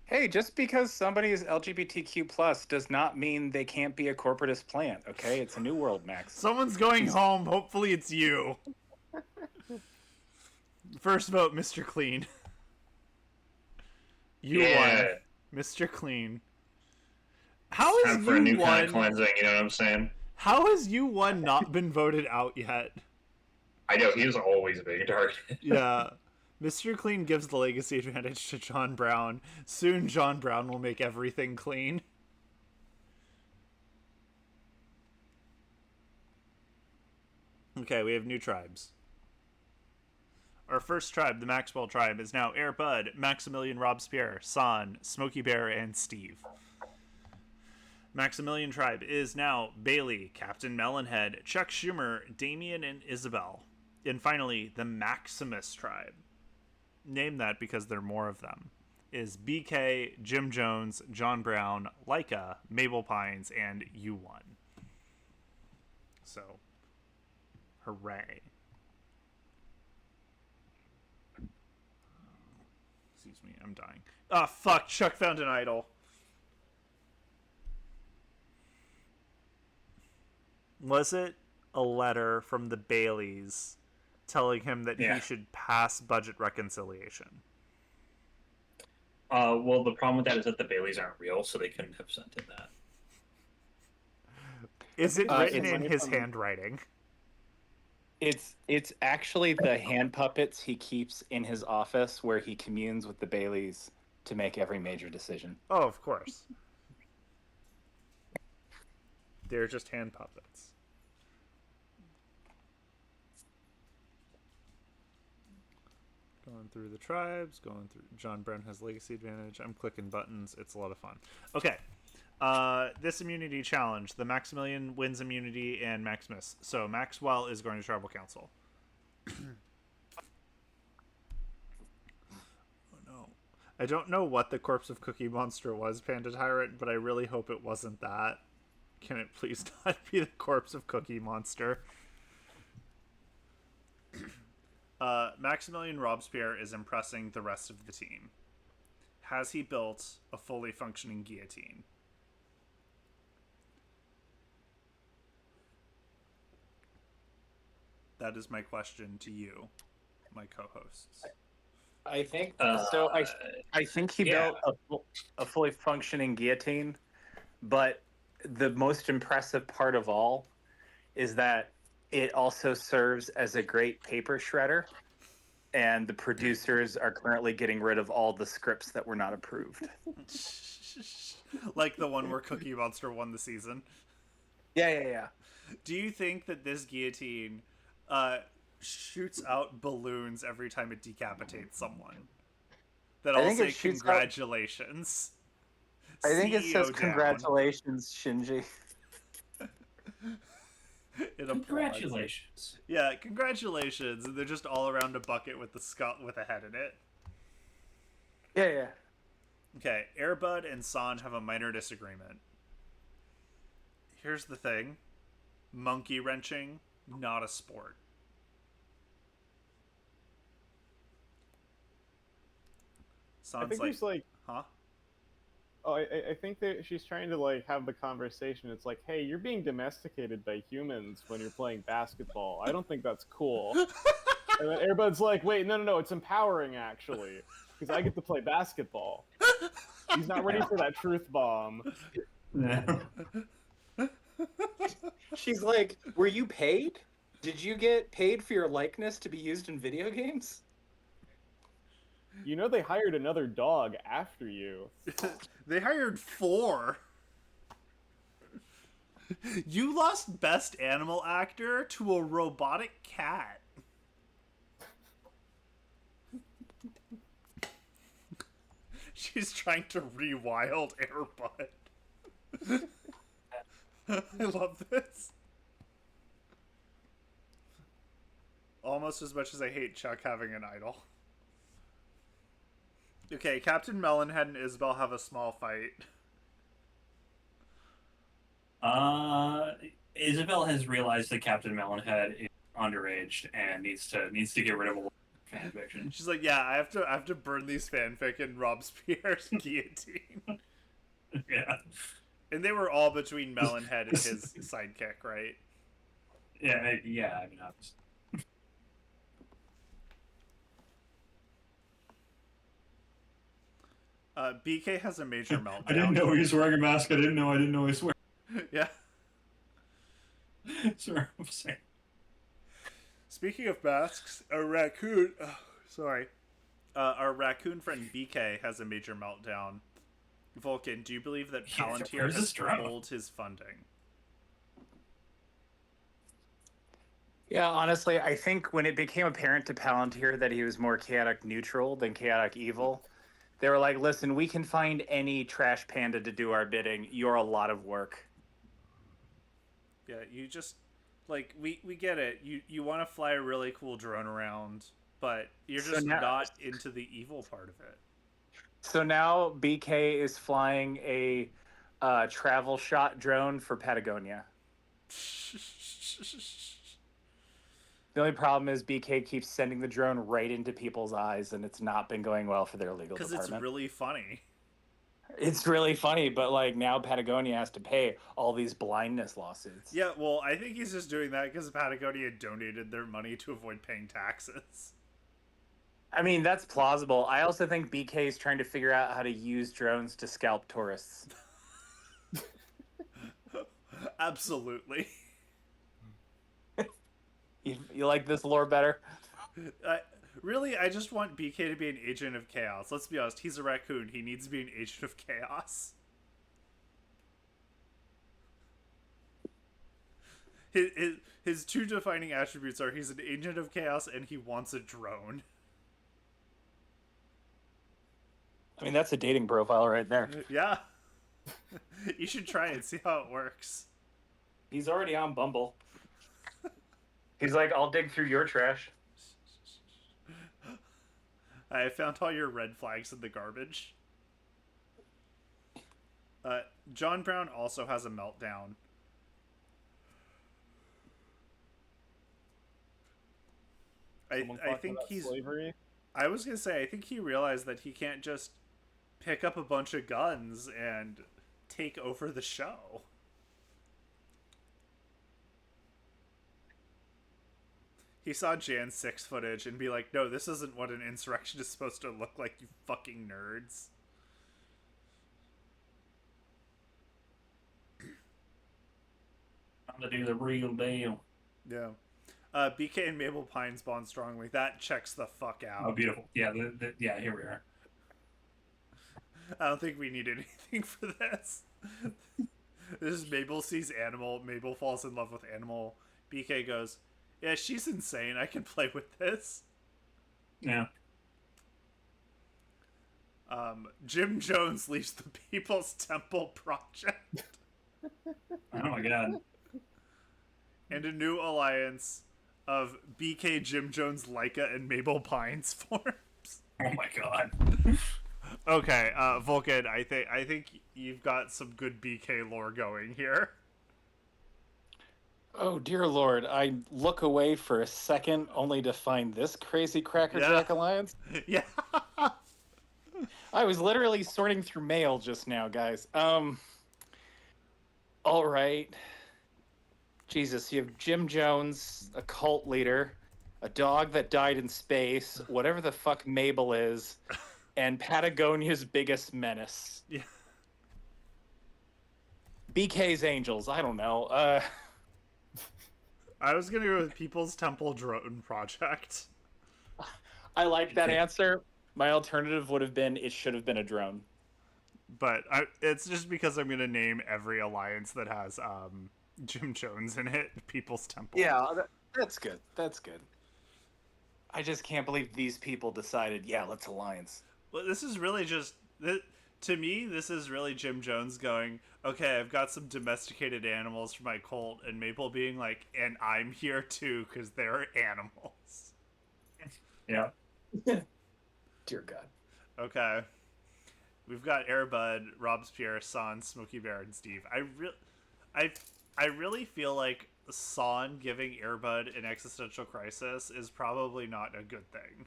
Hey, just because somebody is LGBTQ plus does not mean they can't be a corporatist plant. Okay, it's a new world, Max. Someone's going home. Hopefully, it's you. First vote, Mr. Clean. You won, Mr. Clean. How is Time for a new you kind of one? cleansing, you know what I'm saying? How has you one not been voted out yet? I know, he was always a big target. Yeah. Mr. Clean gives the legacy advantage to John Brown. Soon John Brown will make everything clean. Okay, we have new tribes. Our first tribe, the Maxwell tribe, is now Air Bud, Maximilian Robespierre, San, Smokey Bear, and Steve. Maximilian tribe is now Bailey, Captain Melonhead, Chuck Schumer, Damien, and Isabelle. And finally, the Maximus tribe. Name that because there are more of them. Is BK, Jim Jones, John Brown, Leica, Mabel Pines, and U1. So, hooray. Excuse me, I'm dying. Ah, fuck, Chuck found an idol. Was it a letter from the Baileys telling him that he should pass budget reconciliation? Well, the problem with that is that the Baileys aren't real, so they couldn't have sent in that. Is it written in his handwriting? It's actually the hand puppets he keeps in his office where he communes with the Baileys to make every major decision. Oh, of course. They're just hand puppets. Going through the tribes, going through... John Brown has legacy advantage. I'm clicking buttons. It's a lot of fun. Okay. This immunity challenge. The Maximilian wins immunity and Maximus. So Maxwell is going to tribal council. Oh, no. I don't know what the corpse of Cookie Monster was, Panda Tyrant, but I really hope it wasn't that. Can it please not be the corpse of Cookie Monster? Maximilian Robespierre is impressing the rest of the team. Has he built a fully functioning guillotine? That is my question to you, my co-hosts. I think so. I think he built a fully functioning guillotine, but the most impressive part of all is that it also serves as a great paper shredder, and the producers are currently getting rid of all the scripts that were not approved. Like the one where Cookie Monster won the season. Yeah. Do you think that this guillotine shoots out balloons every time it decapitates someone? That all say congratulations. I think it says CEO down. congratulations, Shinji. Congratulations. Yeah, congratulations. And they're just all around a bucket with the skull with a head in it. Yeah. Okay, Airbud and Sanj have a minor disagreement. Here's the thing. Monkey wrenching, not a sport. I think Sanj's there's like, huh? oh, I think that she's trying to like have the conversation. It's like, hey, you're being domesticated by humans when you're playing basketball. I don't think that's cool. And then Airbud's like, wait, no, it's empowering actually, because I get to play basketball. He's not ready for that truth bomb. No. She's like, were you paid? Did you get paid for your likeness to be used in video games? You know they hired another dog after you. They hired 4. You lost Best Animal Actor to a robotic cat. She's trying to rewild Airbud. I love this. Almost as much as I hate Chuck having an idol. Okay, Captain Melonhead and Isabelle have a small fight. Isabelle has realized that Captain Melonhead is underage and needs to get rid of a fan fiction. She's like, yeah, I have to burn these fanfic in Robespierre's guillotine. Yeah. And they were all between Melonhead and his sidekick, right? Yeah, I mean, obviously. BK has a major meltdown. I didn't know he was wearing a mask. I didn't know he was wearing. Yeah. Sorry, I'm saying. Speaking of masks, a raccoon. Our raccoon friend BK has a major meltdown. Vulcan, do you believe that Palantir has pulled his funding? Yeah, honestly, I think when it became apparent to Palantir that he was more chaotic neutral than chaotic evil, they were like, listen, we can find any trash panda to do our bidding. You're a lot of work. Yeah, you just, like, we get it. You want to fly a really cool drone around, but you're just not into the evil part of it. So now BK is flying a travel shot drone for Patagonia. The only problem is BK keeps sending the drone right into people's eyes, and it's not been going well for their legal department. Because it's really funny. It's really funny, but like now Patagonia has to pay all these blindness lawsuits. Yeah, well, I think he's just doing that because Patagonia donated their money to avoid paying taxes. I mean, that's plausible. I also think BK is trying to figure out how to use drones to scalp tourists. Absolutely. You like this lore better? Really, I just want BK to be an agent of chaos. Let's be honest, he's a raccoon. He needs to be an agent of chaos. His two defining attributes are he's an agent of chaos and he wants a drone. I mean, that's a dating profile right there. Yeah. You should try it, see how it works. He's already on Bumble. He's like, I'll dig through your trash. I found all your red flags in the garbage. John Brown also has a meltdown. I think he's... slavery. I was going to say, I think he realized that he can't just pick up a bunch of guns and take over the show. He saw Jan 6 footage and be like, no, this isn't what an insurrection is supposed to look like, you fucking nerds. I'm gonna do the real deal. Yeah. BK and Mabel Pines bond strongly. That checks the fuck out. Oh, beautiful. Yeah, yeah, here we are. I don't think we need anything for this. This is Mabel sees Animal. Mabel falls in love with Animal. BK goes, yeah, she's insane. I can play with this. Yeah. Jim Jones leads the People's Temple Project. Oh my god. And a new alliance of BK, Jim Jones, Leica, and Mabel Pines forms. Oh my god. Okay, Vulcan, I think you've got some good BK lore going here. Oh, dear Lord. I look away for a second only to find this crazy Crackerjack alliance. Yeah. I was literally sorting through mail just now, guys. All right. Jesus, you have Jim Jones, a cult leader, a dog that died in space, whatever the fuck Mabel is, and Patagonia's biggest menace. Yeah. BK's Angels, I don't know. I was gonna go with People's Temple Drone Project. I like that answer. My alternative would have been it should have been a drone. But it's just because I'm gonna name every alliance that has Jim Jones in it People's Temple. Yeah, that's good. That's good. I just can't believe these people decided, yeah, let's alliance. Well, this is really just To me, this is really Jim Jones going, okay, I've got some domesticated animals for my cult, and Maple being like, and I'm here too, because they're animals. Yeah. Dear God. Okay. We've got Airbud, Robespierre, San, Smokey Bear, and Steve. I really feel like San giving Airbud an existential crisis is probably not a good thing.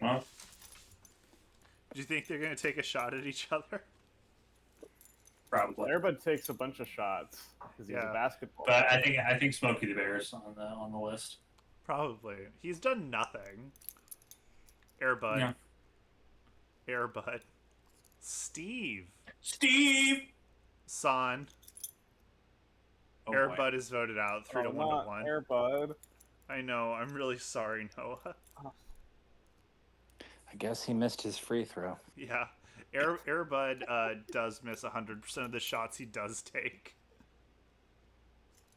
Well, Do you think they're going to take a shot at each other? probably. Airbud takes a bunch of shots because he's Yeah. a basketball. But I think Smokey the Bear is on the list. Probably. He's done nothing. Airbud. Yeah. Airbud. Steve. Steve. San. Oh, boy. Airbud is voted out 3 to 1 to 1. Airbud. I know. I'm really sorry, Noah. I guess he missed his free throw. Yeah. Airbud does miss 100% of the shots he does take.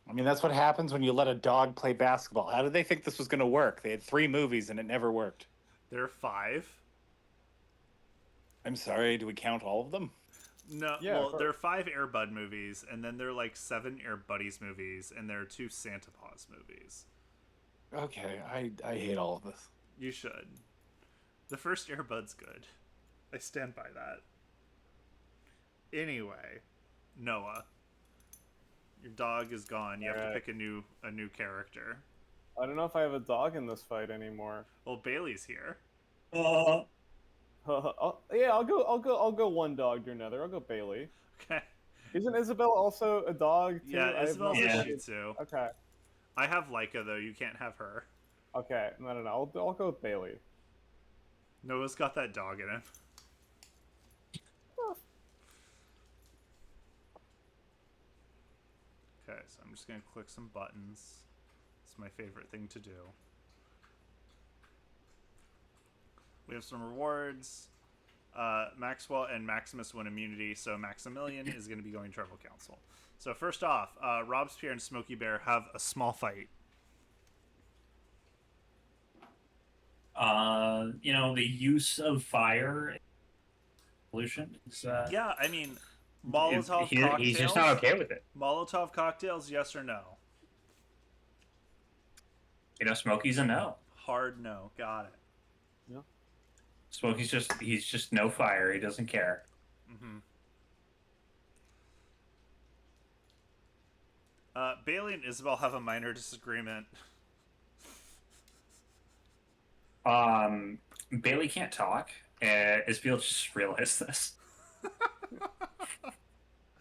I mean, that's what happens when you let a dog play basketball. How did they think this was going to work? They had 3 movies and it never worked. There are 5. I'm sorry, do we count all of them? No, Yeah, well, of course. there are 5 Airbud movies, and then there are like 7 Airbuddies movies, and there are 2 Santa Paws movies. Okay, I hate all of this. You should. The first Airbud's good. I stand by that. Anyway, Noah, your dog is gone. You have to Alright. pick a new character. I don't know if I have a dog in this fight anymore. Well, Bailey's here. Yeah, I'll go one dog to another. I'll go Bailey. Okay. Isn't Isabelle also a dog too? Yeah, I have Isabelle's no a Yeah. Shih idea. Tzu. Okay. I have Leica though. You can't have her. Okay. No. I'll go with Bailey. Noah's got that dog in him. Okay, so I'm just gonna click some buttons. It's my favorite thing to do. We have some rewards. Maxwell and Maximus win immunity, so Maximilian is going to be going tribal council. So first off, Robespierre and Smokey Bear have a small fight. The use of fire pollution. Yeah, I mean, Molotov cocktails. He's just not okay with it. Molotov cocktails, yes or no? Smokey's a no. Hard no. Got it. Smokey's he's just no fire. He doesn't care. Mm-hmm. Bailey and Isabelle have a minor disagreement. Bailey can't talk. Isabelle just realized this.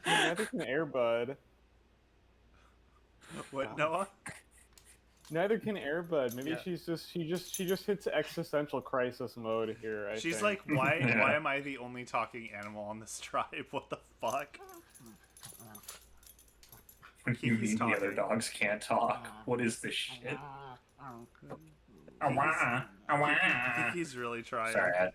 Neither can Airbud. What, Noah? Neither can Airbud. Maybe Yeah. she just hits existential crisis mode here. I She's think. like, why Yeah. why am I the only talking animal on this tribe? What the fuck? When you He's mean the other talking. dogs can't talk. What is this shit? I think he's really trying. Sorry, I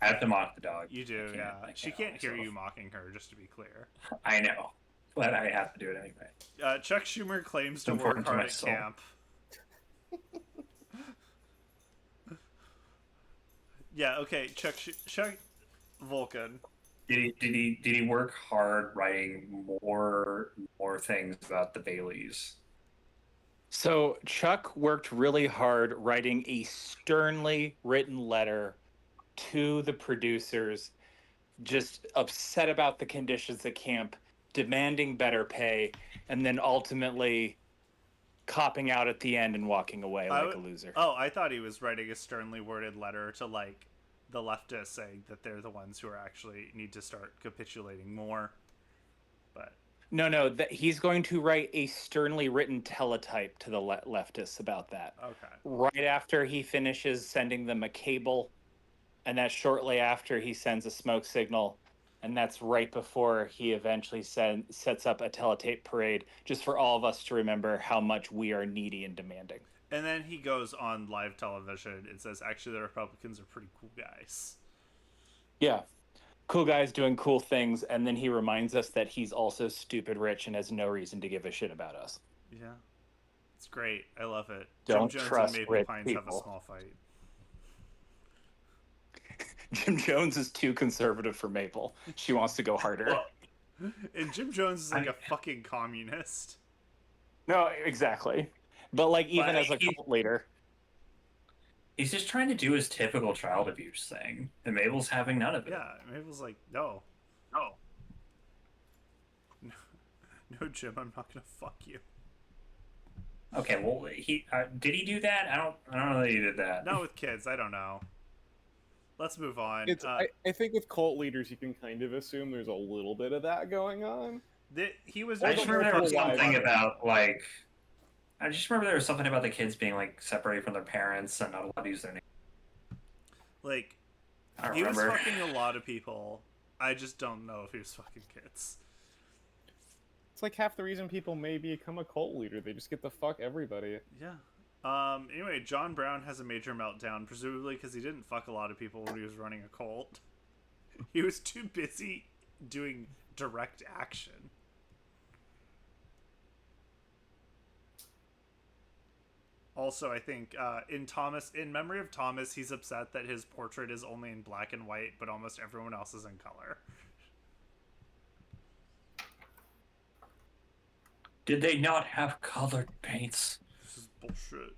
have to mock the dog. You do, I yeah. I She help can't hear myself. you mocking her, just to be clear. I know, but I have to do it anyway. Chuck Schumer claims to work Important to hard my at soul. camp. Yeah, okay, Chuck Vulcan. Did he work hard writing more things about the Baileys? So Chuck worked really hard writing a sternly written letter to the producers, just upset about the conditions at camp, demanding better pay, and then ultimately copping out at the end and walking away like a loser. Oh, I thought he was writing a sternly worded letter to like the leftists saying that they're the ones who are actually need to start capitulating more. But No, he's going to write a sternly written teletype to the leftists about that. okay. Right after he finishes sending them a cable, and that's shortly after he sends a smoke signal, and that's right before he eventually sets up a teletape parade, just for all of us to remember how much we are needy and demanding. And then he goes on live television and says, actually, the Republicans are pretty cool guys. Yeah. Cool guys doing cool things, and then he reminds us that he's also stupid rich and has no reason to give a shit about us. Yeah. It's great. I love it. Don't Jim Jones trust and Maple rich Pines have a people. small fight. Jim Jones is too conservative for Maple. She wants to go harder. Well, And Jim Jones is like a fucking communist. No, exactly. But like even But as a cult leader, he's just trying to do his typical child abuse thing, and Mabel's having none of it. Yeah, Mabel's like, no, no, Jim, I'm not gonna fuck you. Okay, well, he did he do that? I don't know that he did that. Not with kids. I don't know. Let's move on. It's I think with cult leaders, you can kind of assume there's a little bit of that going on. He was. I just remember there was Why? something about like. I just remember there was something about the kids being like separated from their parents and not allowed to use their name. Like, I don't he was remember. fucking a lot of people. I just don't know if he was fucking kids. It's like half the reason people may become a cult leader. They just get to fuck everybody. Yeah. Anyway, John Brown has a major meltdown, presumably because he didn't fuck a lot of people when he was running a cult. He was too busy doing direct action. Also, I think in memory of Thomas, he's upset that his portrait is only in black and white, but almost everyone else is in color. Did they not have colored paints? This is bullshit.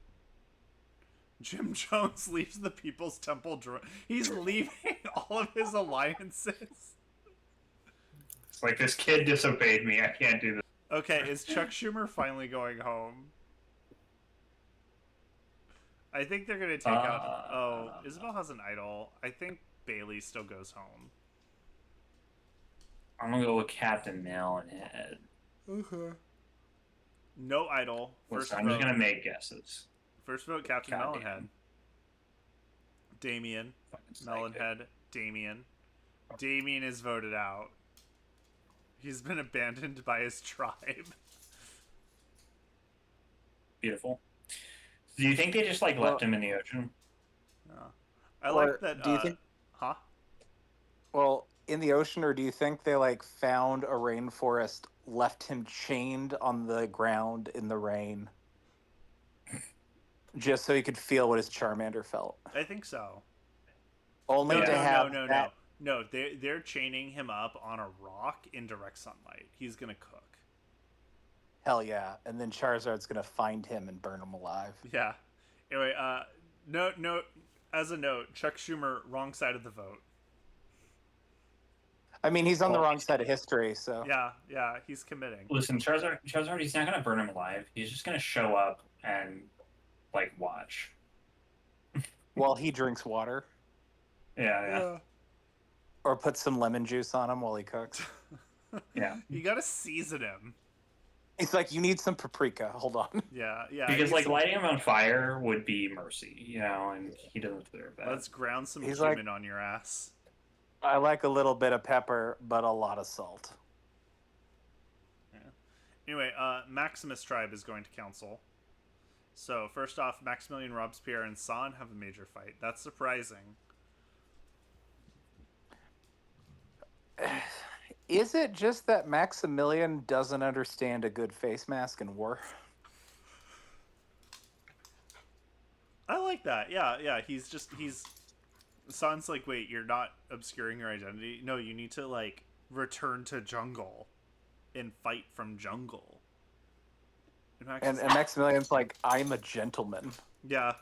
Jim Jones leaves the People's Temple. He's leaving all of his alliances. It's like this kid disobeyed me. I can't do this. Okay, is Chuck Schumer finally going home? I think they're gonna take out. Oh, Isabelle has an idol. I think Bailey still goes home. I'm gonna go with Captain Melonhead. Okay. No idol. First Listen, I'm vote. just gonna make guesses. First vote, Captain Goddamn. Melonhead. Damien. Fucking psycho. Melonhead. Damien. Damien is voted out. He's been abandoned by his tribe. Beautiful. Do you think they just like left him in the ocean? I Or like that. do you think- Huh? well, in the ocean, or do you think they like found a rainforest, left him chained on the ground in the rain, just so he could feel what his Charmander felt? I think so. Only No, to no, have no, no, that. no. They're chaining him up on a rock in direct sunlight. He's gonna cook. Hell yeah! And then Charizard's gonna find him and burn him alive. Yeah. Anyway, no. As a note, Chuck Schumer, wrong side of the vote. I mean, he's on the wrong side of history, so Yeah, he's committing. Listen, Charizard, he's not gonna burn him alive. He's just gonna show up and like watch. while he drinks water Yeah. or put some lemon juice on him while he cooks. Yeah. You gotta season him. He's like, you need some paprika. Hold on. Yeah. Because like lighting him on fire would be mercy, and he doesn't deserve that. Let's ground some He's cumin like- on your ass. I like a little bit of pepper, but a lot of salt. Anyway, Maximus tribe is going to council. So first off, Maximilian, Robespierre, and San have a major fight. That's surprising. Is it just that Maximilian doesn't understand a good face mask in war? I like that. Yeah. He's San's like, wait, you're not obscuring your identity. No, you need to like return to jungle and fight from jungle. And Maximilian's like, I'm a gentleman. Yeah.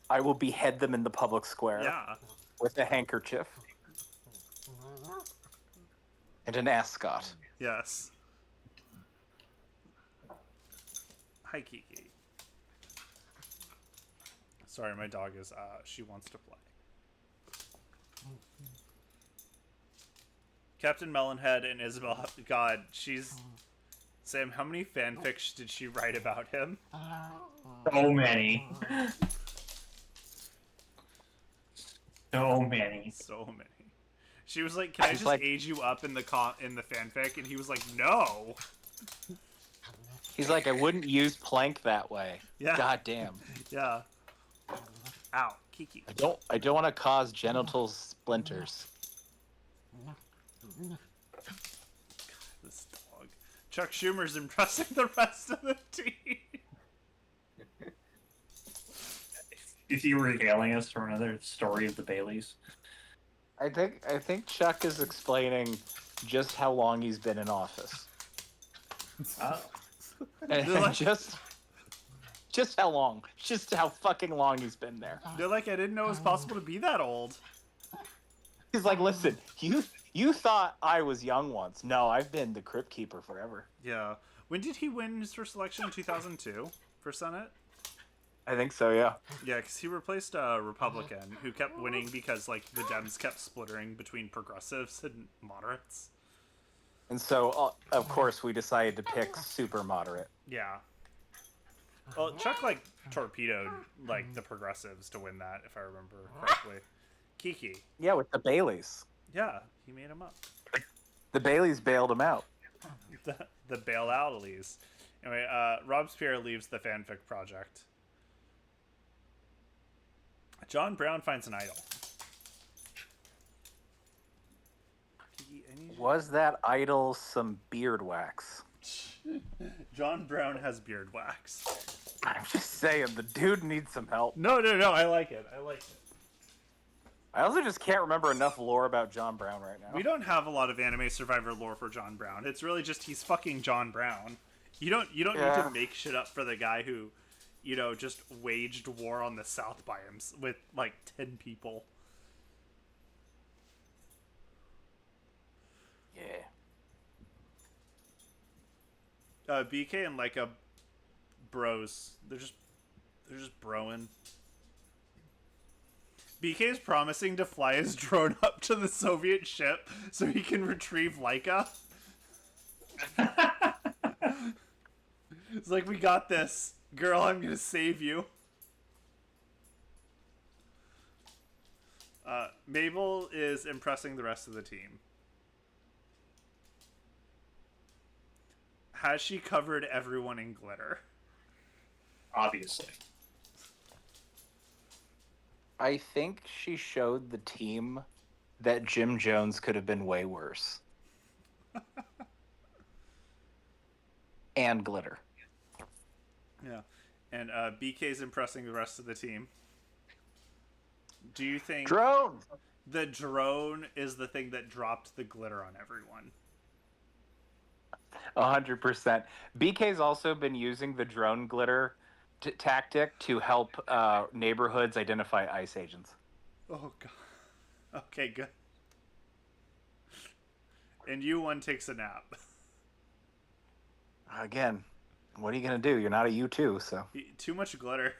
I will behead them in the public square Yeah. with a handkerchief and an ascot. Yes. Hi, Kiki. Sorry, my dog is, she wants to play. Captain Melonhead and Isabelle, God, she's... Sam, how many fanfics did she write about him? So many. So many. So many. She was like, "Can I She's just like- age you up in the fanfic?" And he was like, "No." He's like, I wouldn't use plank that way. Yeah. God damn. Yeah. Ow, Kiki. I don't want to cause genital splinters. This dog. Chuck Schumer's impressing the rest of the team. Is he regaling us for another story of the Baileys? I think Chuck is explaining just how long he's been in office. Oh. And They're like- just how long. Just how fucking long he's been there. They're like, I didn't know it was possible to be that old. He's like, listen, you thought I was young once. No, I've been the Crypt Keeper forever. Yeah. When did he win his first election? In 2002 for Senate? I think so, yeah. Yeah, because he replaced a Republican who kept winning because, like, the Dems kept splittering between progressives and moderates. And so, of course, we decided to pick super moderate. Yeah. Well, Chuck, like, torpedoed, like, the progressives to win that, if I remember correctly. Kiki. Yeah, with the Baileys. Yeah, he made him up. The Baileys bailed him out. The bailout, at least. Anyway, Robespierre leaves the fanfic project. John Brown finds an idol. Kiki, I need you- Was that idol some beard wax? John Brown has beard wax. I'm just saying, the dude needs some help. No, I like it. I like it. I also just can't remember enough lore about John Brown right now. We don't have a lot of anime survivor lore for John Brown. It's really just he's fucking John Brown. You don't need Yeah. to make shit up for the guy who, just waged war on the South by him with like 10 people. Yeah. BK and Leica bros. They're just broing. BK is promising to fly his drone up to the Soviet ship so he can retrieve Leica. It's like, we got this. Girl, I'm gonna save you. Mabel is impressing the rest of the team. Has she covered everyone in glitter? Obviously. I think she showed the team that Jim Jones could have been way worse. And glitter. Yeah. And BK's impressing the rest of the team. Do you think Drone! the drone is the thing that dropped the glitter on everyone? 100%. BK's also been using the drone glitter tactic to help neighborhoods identify ICE agents. Oh, God. Okay, good. And U1 takes a nap. Again, what are you going to do? You're not a U2, so. Too much glitter.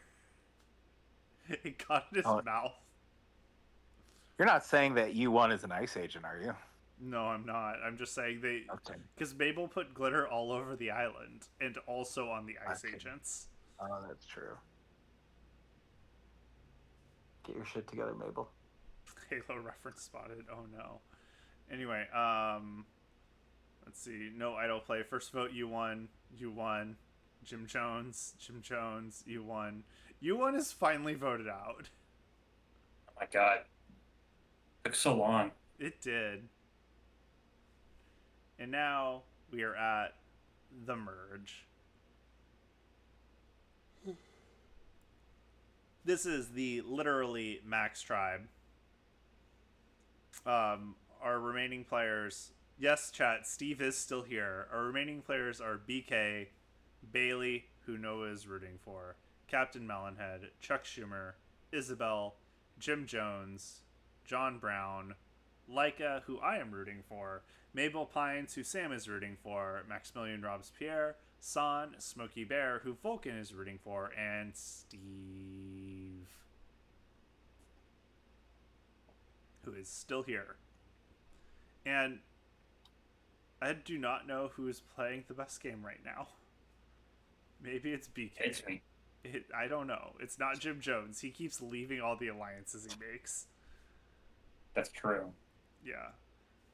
It got in his Oh. mouth. You're not saying that U1 is an ICE agent, are you? No, I'm not. I'm just saying they... Okay. Because Mabel put glitter all over the island, and also on the ICE Okay. agents. Oh, that's true. Get your shit together, Mabel. Halo reference spotted. Oh no. Anyway, let's see. No idol play. First vote, U1. U1. Jim Jones. U1. U1 is finally voted out. Oh my god. Took so long. It did. And now we are at the merge. This is the literally max tribe. Our remaining players. Yes, chat. Steve is still here. Our remaining players are BK, Bailey, who Noah is rooting for, Captain Melonhead, Chuck Schumer, Isabelle, Jim Jones, John Brown, Leica, who I am rooting for, Mabel Pines, who Sam is rooting for, Maximilian Robespierre, San, Smokey Bear, who Vulcan is rooting for, and Steve, who is still here. And I do not know who is playing the best game right now. Maybe it's BK. It's me. I don't know. It's not Jim Jones. He keeps leaving all the alliances he makes. That's true. Yeah.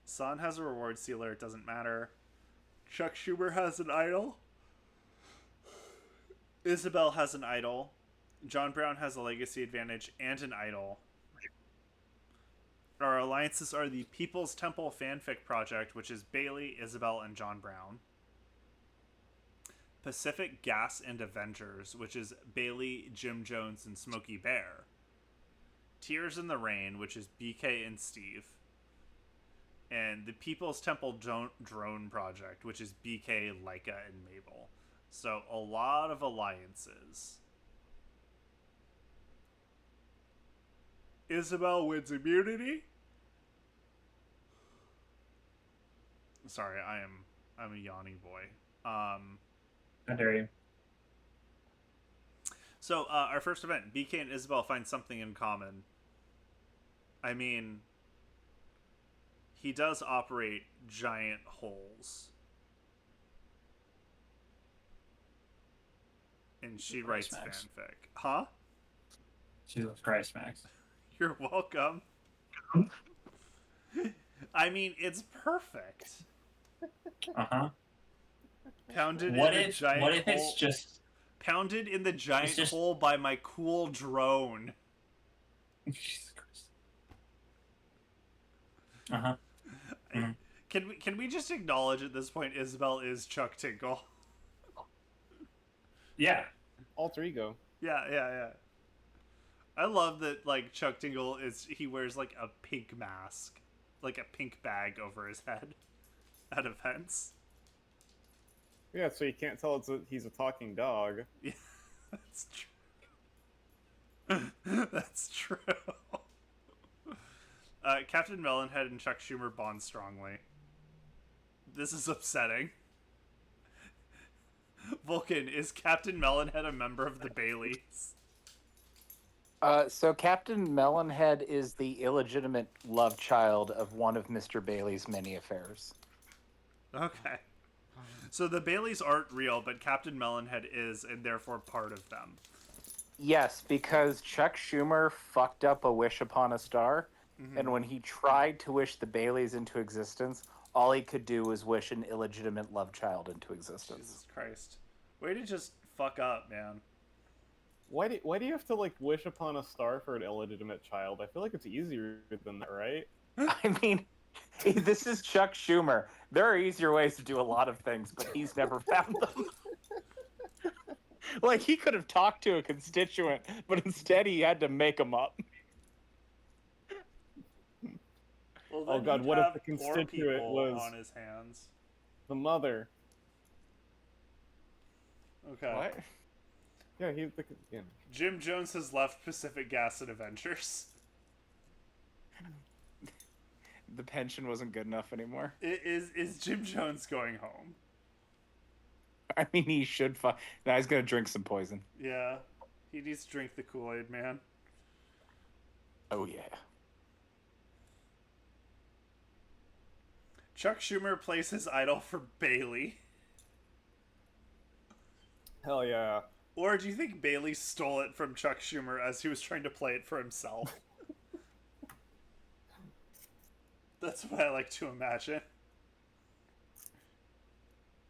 San has a reward sealer. It doesn't matter. Chuck Schumer has an idol. Isabelle has an idol. John Brown has a legacy advantage and an idol. Our alliances are the People's Temple Fanfic Project, which is Bailey, Isabelle, and John Brown. Pacific Gas and Avengers, which is Bailey, Jim Jones, and Smokey Bear. Tears in the Rain, which is BK and Steve. and the People's Temple Drone Project, which is BK, Leica, and Mabel. So a lot of alliances. Isabelle wins immunity. Sorry, I'm a yawny boy. How dare you? So our first event, BK and Isabelle find something in common. I mean, he does operate giant holes. And she writes Max. fanfic. Huh? Jesus Christ, Max. You're welcome. I mean, it's perfect. Uh-huh. Pounded What in the if giant what if hole. it's just Pounded in the giant just- hole by my cool drone. Jesus Christ. Uh-huh. Mhm. Can we just acknowledge at this point Isabelle is Chuck Tingle? Yeah. Alter ego. Yeah. I love that, like, Chuck Tingle he wears like a pink mask, like a pink bag over his head at events. Yeah, so you can't tell he's a talking dog. Yeah, that's true. That's true. Captain Melonhead and Chuck Schumer bond strongly. This is upsetting. Vulcan, is Captain Melonhead a member of the Baileys? So Captain Melonhead is the illegitimate love child of one of Mr. Bailey's many affairs. Okay. So the Baileys aren't real, but Captain Melonhead is, and therefore part of them. Yes, because Chuck Schumer fucked up a wish upon a star, Mm-hmm. and when he tried to wish the Baileys into existence, all he could do was wish an illegitimate love child into existence. Jesus Christ. Way to just fuck up, man. Why do you have to, like, wish upon a star for an illegitimate child? I feel like it's easier than that, right? I mean, this is Chuck Schumer. There are easier ways to do a lot of things, but he's never found them. Like, he could have talked to a constituent, but instead he had to make them up. Well, Oh, then God, he'd what if have the four constituent people was- on his hands? The mother. Okay. What? Yeah, Jim Jones has left Pacific Gas and Adventures. The pension wasn't good enough anymore. Is Jim Jones going home? I mean, he should. Now he's gonna drink some poison. Yeah. He needs to drink the Kool-Aid, man. Oh yeah. Chuck Schumer plays his idol for Bailey. Hell yeah. Or do you think Bailey stole it from Chuck Schumer as he was trying to play it for himself? That's what I like to imagine.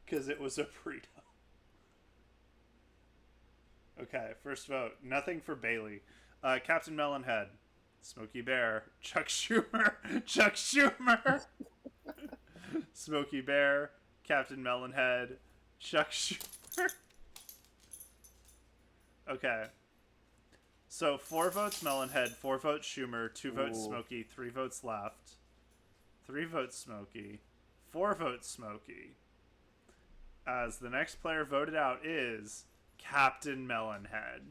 Because it was a prenup. Okay, first vote. Nothing for Bailey. Captain Melonhead. Smokey Bear. Chuck Schumer. Chuck Schumer. Smokey Bear. Captain Melonhead. Chuck Schumer. Okay. So 4 votes Melonhead, 4 votes Schumer, 2 votes Ooh. Smokey, 3 votes left. 3 votes Smokey, 4 votes Smokey. As the next player voted out is Captain Melonhead.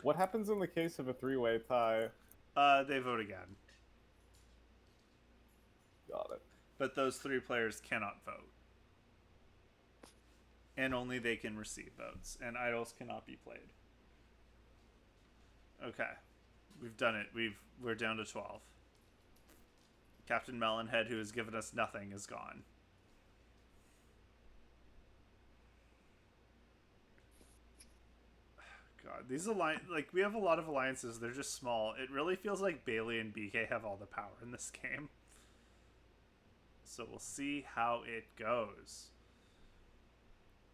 What happens in the case of a three-way tie? They vote again. Got it. But those 3 players cannot vote. And only they can receive votes. And idols cannot be played. Okay. We've done it. We're down to 12. Captain Melonhead, who has given us nothing, is gone. God, these we have a lot of alliances. They're just small. It really feels like Bailey and BK have all the power in this game. So we'll see how it goes.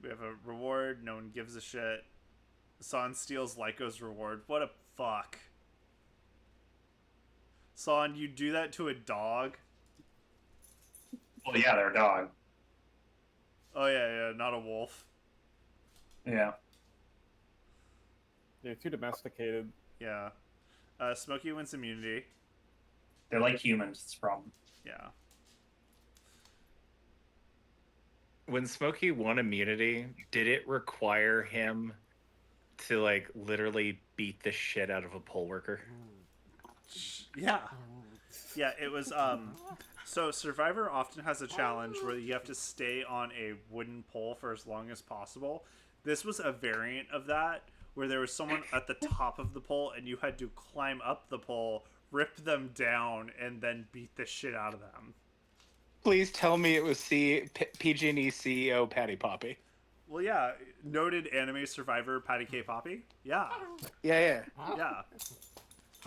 We have a reward. No one gives a shit. San steals Lyco's reward. What a fuck. San, you do that to a dog? Well, yeah, they're a dog. Oh, yeah, not a wolf. Yeah. They're too domesticated. Yeah. Smokey wins immunity. They're like humans. It's a problem. Yeah. When Smokey won immunity, did it require him to like literally beat the shit out of a poll worker? Yeah. Yeah, it was so Survivor often has a challenge where you have to stay on a wooden pole for as long as possible. This was a variant of that where there was someone at the top of the pole and you had to climb up the pole, rip them down, and then beat the shit out of them. Please tell me it was PG&E CEO Patty Poppy. Well, yeah, noted anime survivor Patty K. Poppy. Yeah, Yeah. yeah.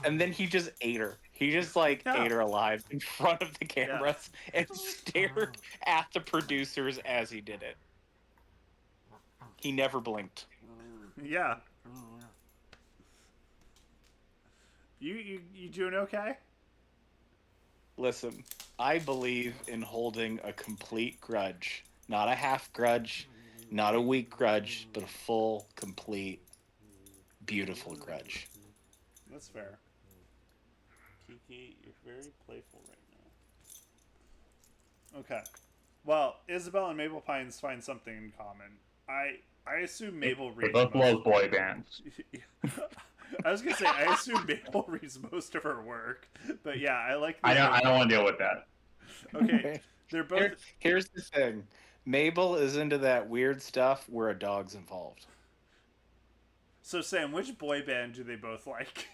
And then he just ate her. He just like Yeah. ate her alive in front of the cameras and stared at the producers as he did it. He never blinked. Yeah. You doing okay? Listen, I believe in holding a complete grudge. Not a half grudge, not a weak grudge, but a full, complete, beautiful grudge. That's fair. Kiki, you're very playful right now. Okay. Well, Isabelle and Mabel Pines find something in common. I assume Mabel They reads both most. love boy bands. I was gonna say I assume Mabel reads most of her work, but yeah, I like. The I don't want to deal with that. Okay, they're both. Here's the thing. Mabel is into that weird stuff where a dog's involved. So Sam, which boy band do they both like?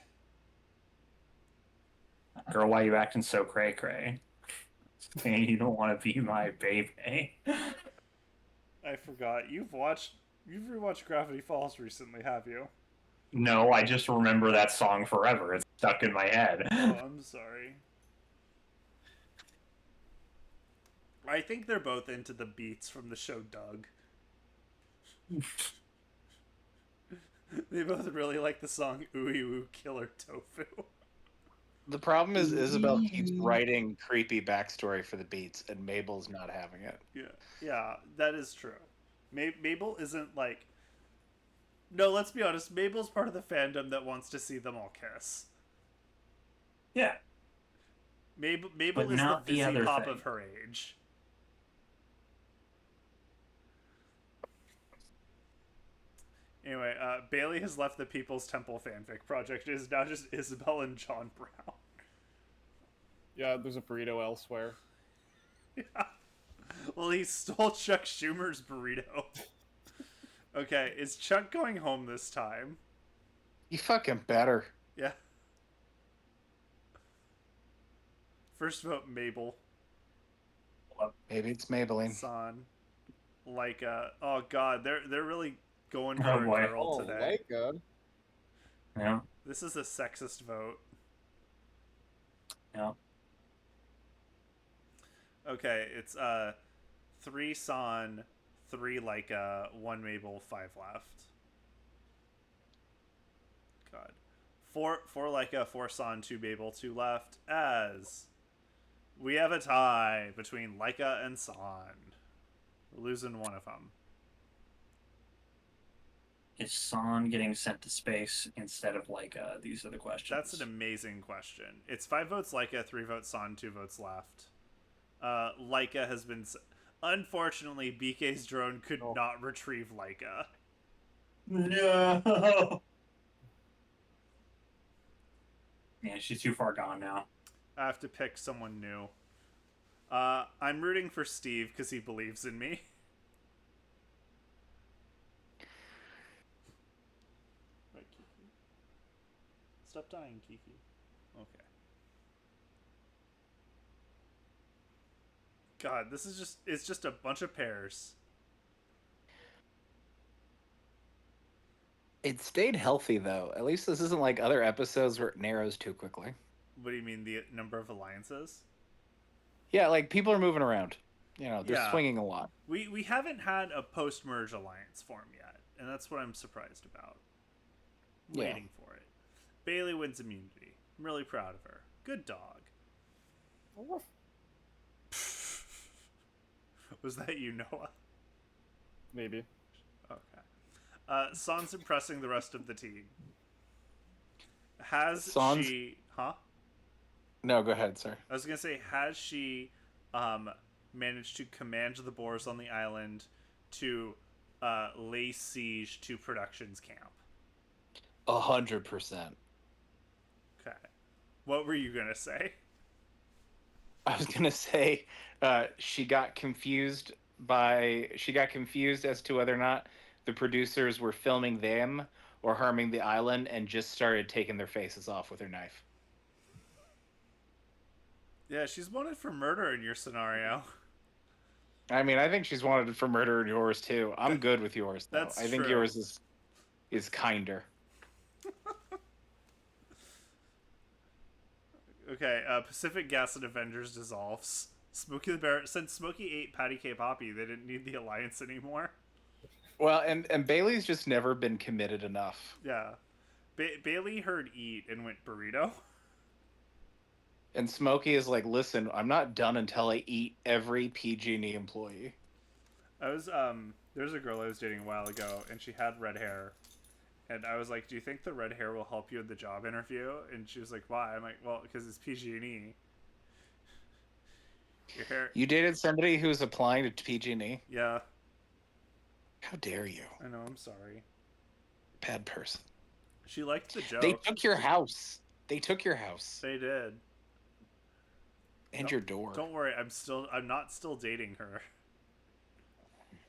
Girl, why you acting so cray cray? Saying you don't want to be my baby. I forgot. You've rewatched Gravity Falls recently, have you? No, I just remember that song forever. It's stuck in my head. Oh, I'm sorry. I think they're both into the beats from the show Doug. They both really like the song Ooey Woo Killer Tofu. The problem is Isabelle keeps writing creepy backstory for the beats, and Mabel's not having it. Yeah, that is true. Mabel isn't like... No, let's be honest. Mabel's part of the fandom that wants to see them all kiss. Yeah. Mabel But is not the the busy other pop thing. of her age. Anyway, Bailey has left the People's Temple fanfic project. It is now just Isabelle and John Brown. Yeah, there's a burrito elsewhere. Yeah. Well, he stole Chuck Schumer's burrito. Okay, is Chuck going home this time? You fucking better. Yeah. First vote, Mabel. Maybe it's Maybelline. San. Like, oh god, they're really going Oh, for boy. a girl today. God. Yeah. This is a sexist vote. Yeah. Okay, it's 3 San, 3 Leica, 1 Mabel, 5 left. God. 4 Leica, 4 San, 2 Mabel, 2 left, as we have a tie between Leica and San. We're losing one of them. Is San getting sent to space instead of Leica? These are the questions. That's an amazing question. It's 5 votes Leica, 3 votes San, 2 votes left. Leica has been... Unfortunately, BK's drone could not retrieve Leica. No. Yeah, she's too far gone now. I have to pick someone new. I'm rooting for Steve because he believes in me. Right, Kiki. Stop dying, Kiki. Okay. God, this is it's just a bunch of pairs. It stayed healthy though. At least this isn't like other episodes where it narrows too quickly. What do you mean, the number of alliances? Yeah, like people are moving around. You know, they're Yeah. swinging a lot. We haven't had a post-merge alliance form yet, and that's what I'm surprised about. Yeah. Waiting for it. Bailey wins immunity. I'm really proud of her. Good dog. Was that you, Noah? Maybe. Okay. San's impressing the rest of the team. Has Sans- she? Huh? No, go ahead, sir. I was gonna say, has she managed to command the Boers on the island to lay siege to Productions Camp? 100%. Okay. What were you gonna say? I was gonna say she got confused as to whether or not the producers were filming them or harming the island, and just started taking their faces off with her knife. Yeah, she's wanted for murder in your scenario. I mean, I think she's wanted for murder in yours too. I'm That- good with yours though. that's I think true. yours is kinder. Okay, Pacific Gas and Avengers dissolves. Smokey the Bear. Since Smokey ate Patty K. Poppy, they didn't need the alliance anymore. Well, and Bailey's just never been committed enough. Yeah. Bailey heard eat and went burrito. And Smokey is like, listen, I'm not done until I eat every PG&E employee. There's a girl I was dating a while ago, and she had red hair. And I was like, do you think the red hair will help you in the job interview? And she was like, why? I'm like, well, because it's PG&E. Your hair... You dated somebody who's applying to PG&E? Yeah, How dare you? I know, I'm sorry. Bad person. She liked the joke. They took your house. They took your house. They did. And your door. Don't worry, I'm not still dating her.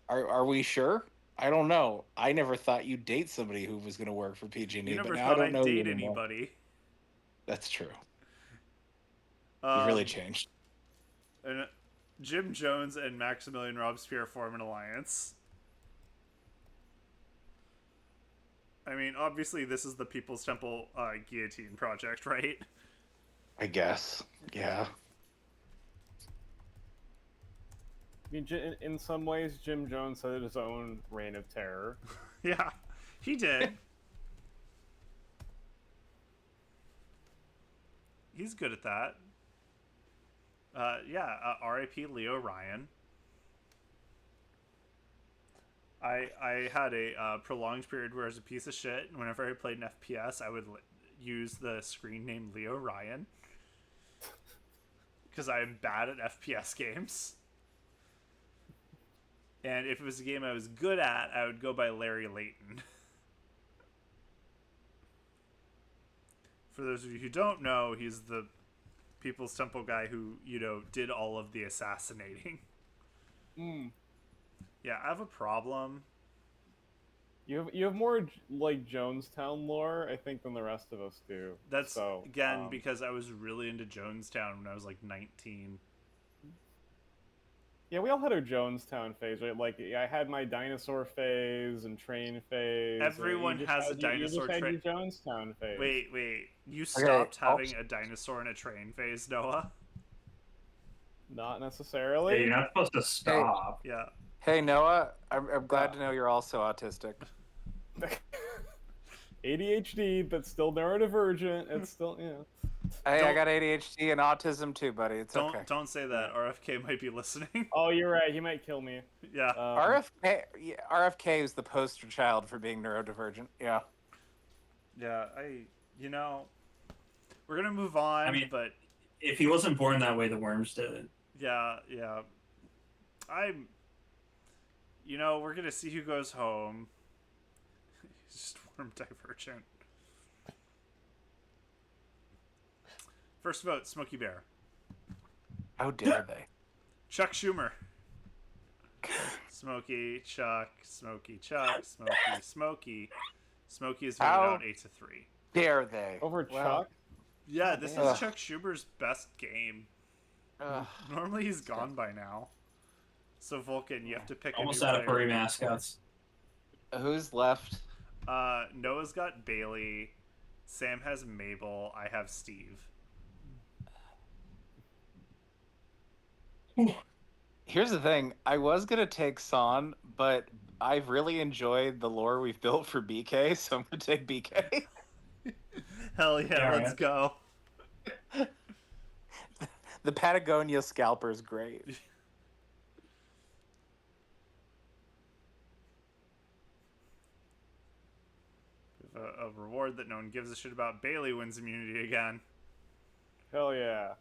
Are we sure? I don't know. I never thought you'd date somebody who was going to work for PG&E, You never but now I thought don't I'd know you date anymore. anybody. That's true. You really changed. And Jim Jones and Maximilian Robespierre form an alliance. I mean, obviously, this is the People's Temple guillotine project, right? I guess. Yeah. I mean, in some ways, Jim Jones had his own reign of terror. Yeah, he did. He's good at that. R.I.P. Leo Ryan. I had a prolonged period where I was a piece of shit, and whenever I played an FPS, I would use the screen name Leo Ryan. Because I am bad at FPS games. And if it was a game I was good at, I would go by Larry Layton. For those of you who don't know, he's the People's Temple guy who, did all of the assassinating. Yeah, I have a problem. You have more like Jonestown lore, I think, than the rest of us do. That's, so, because I was really into Jonestown when I was like 19. Yeah, we all had our Jonestown phase, right? Like, I had my dinosaur phase and train phase. Everyone has a dinosaur train. train. Your Jonestown phase. Wait. You stopped having a dinosaur and a train phase, Noah? Not Yeah, necessarily. you're not supposed to stop. Yeah. Hey, Noah, I'm glad to know you're also autistic. ADHD, but still neurodivergent. It's still, Hey, I Don't- got ADHD and autism too, buddy. It's Don't okay. don't say that. RFK might be listening. Oh, you're right. He might kill me. Yeah. RFK is the poster child for being neurodivergent. Yeah. Yeah, we're gonna move on, I mean- but If he wasn't born that way, the worms did it. yeah. We're gonna see who goes home. He's just worm divergent. First vote, Smokey Bear. How dare they? Chuck Schumer. Smokey, Chuck, Smokey, Chuck, Smokey, Smokey. Smokey is voted How out 8-3. Dare they? Over Well, Chuck? Yeah, this is Ugh. Chuck Schumer's best game. Ugh. Normally he's gone by now. So Vulcan, you have to pick Almost a new out of player. furry mascots. Who's left? Noah's got Bailey. Sam has Mabel. I have Steve. Here's the thing. I was gonna take San, but I've really enjoyed the lore we've built for BK, so I'm gonna take BK. Hell yeah, Yeah, let's right. go. The Patagonia scalper's great. A rewards award that no one gives a shit about. Bailey wins immunity again. Hell yeah.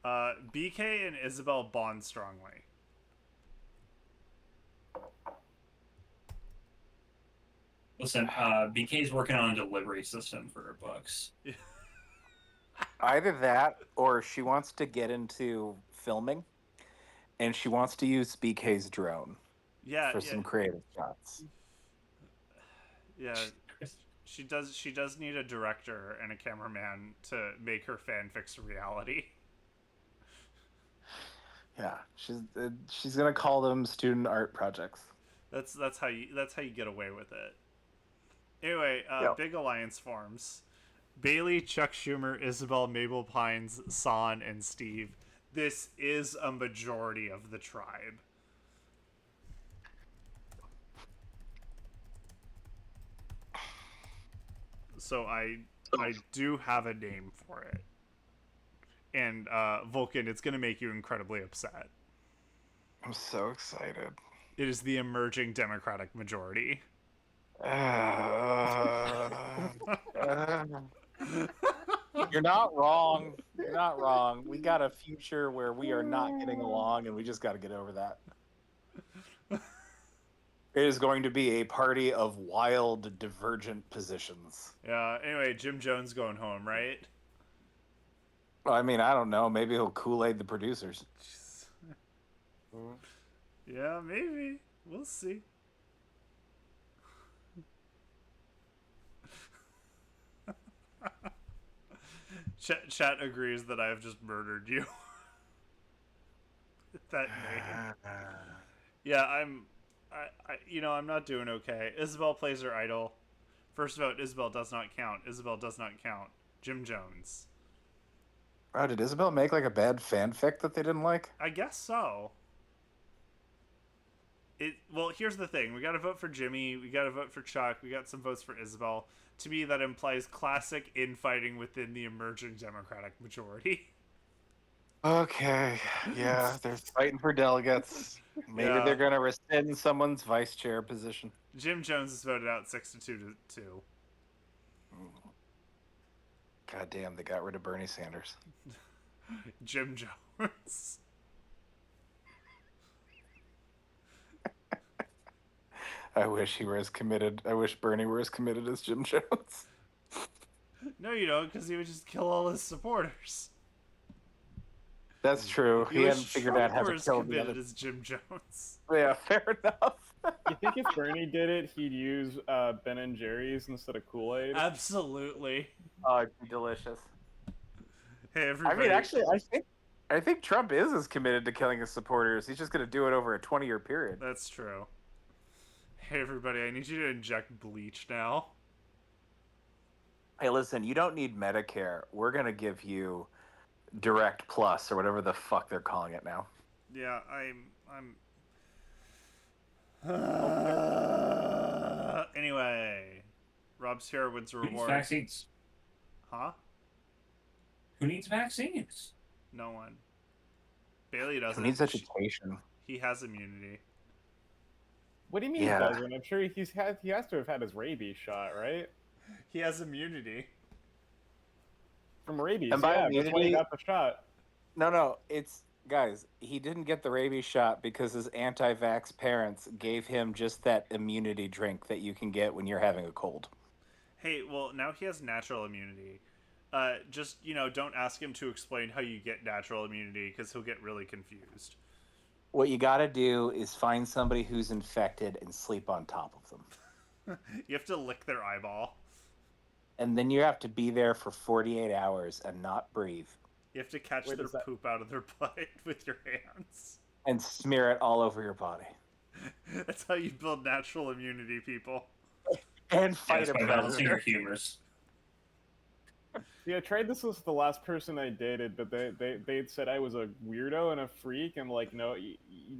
BK and Isabelle bond strongly. Listen, BK's working on a delivery system for her books. Either that, or she wants to get into filming, and she wants to use BK's drone Yeah, for some creative shots. yeah. She does need a director and a cameraman to make her fanfics a reality. Yeah, she's gonna call them student art projects. That's how you get away with it. Anyway, Yep. Big Alliance forms. Bailey, Chuck Schumer, Isabelle, Mabel Pines, San, and Steve. This is a majority of the tribe. So I do have a name for it. And Vulcan, it's going to make you incredibly upset. I'm so excited. It is the emerging Democratic majority. You're not wrong. You're not wrong. We got a future where we are not getting along, and we just got to get over that. It is going to be a party of wild, divergent positions. Yeah, anyway, Jim Jones going home, right? Well, I mean, I don't know. Maybe he'll Kool-Aid the producers. Yeah, maybe. We'll see. Chat agrees that I have just murdered you. That name. Yeah, I'm not doing okay. Isabelle plays her idol. First vote, Isabelle does not count. Isabelle does not count. Jim Jones. Oh, did Isabelle make like a bad fanfic that they didn't like? I guess so. Well, here's the thing. We got to vote for Jimmy. We got to vote for Chuck. We got some votes for Isabelle. To me, that implies classic infighting within the emerging Democratic majority. Okay, yeah, they're fighting for delegates. Maybe Yeah. they're gonna rescind someone's vice chair position. Jim Jones is voted out 6-2 to 2. God damn, they got rid of Bernie Sanders. Jim Jones. I wish he were as committed. I wish Bernie were as committed as Jim Jones. No, you don't, because he would just kill all his supporters. That's true. He wish hadn't figured Trump out how were to as kill the committed other. as Jim Jones. Yeah, fair enough. You think if Bernie did it, he'd use Ben and Jerry's instead of Kool-Aid? Absolutely. Oh, it'd be delicious. Hey, I everybody. mean, actually, I think Trump is as committed to killing his supporters. He's just going to do it over a 20-year period. That's true. Hey, everybody, I need you to inject bleach now. Hey, listen, you don't need Medicare. We're going to give you Direct Plus or whatever the fuck they're calling it now. Yeah, I'm... Anyway, Rob Sierra wins a Who needs reward. vaccines? Huh? Who needs vaccines? No one. Bailey Who doesn't. needs education? He has immunity. What do you mean Yeah. he doesn't? I'm sure he has to have had his rabies shot, right? He has immunity. From rabies, And by yeah, that's why he immunity- got the shot. No, it's... Guys, he didn't get the rabies shot because his anti-vax parents gave him just that immunity drink that you can get when you're having a cold. Hey, well, now he has natural immunity. Just, don't ask him to explain how you get natural immunity, because he'll get really confused. What you gotta do is find somebody who's infected and sleep on top of them. You have to lick their eyeball. And then you have to be there for 48 hours and not breathe. You have to catch Wait, their is that- poop out of their butt with your hands. And smear it all over your body. That's how you build natural immunity, people. And Yeah, fight it's a by balancing your predator. humors. Yeah, I tried this with the last person I dated, but they said I was a weirdo and a freak. I'm like, no,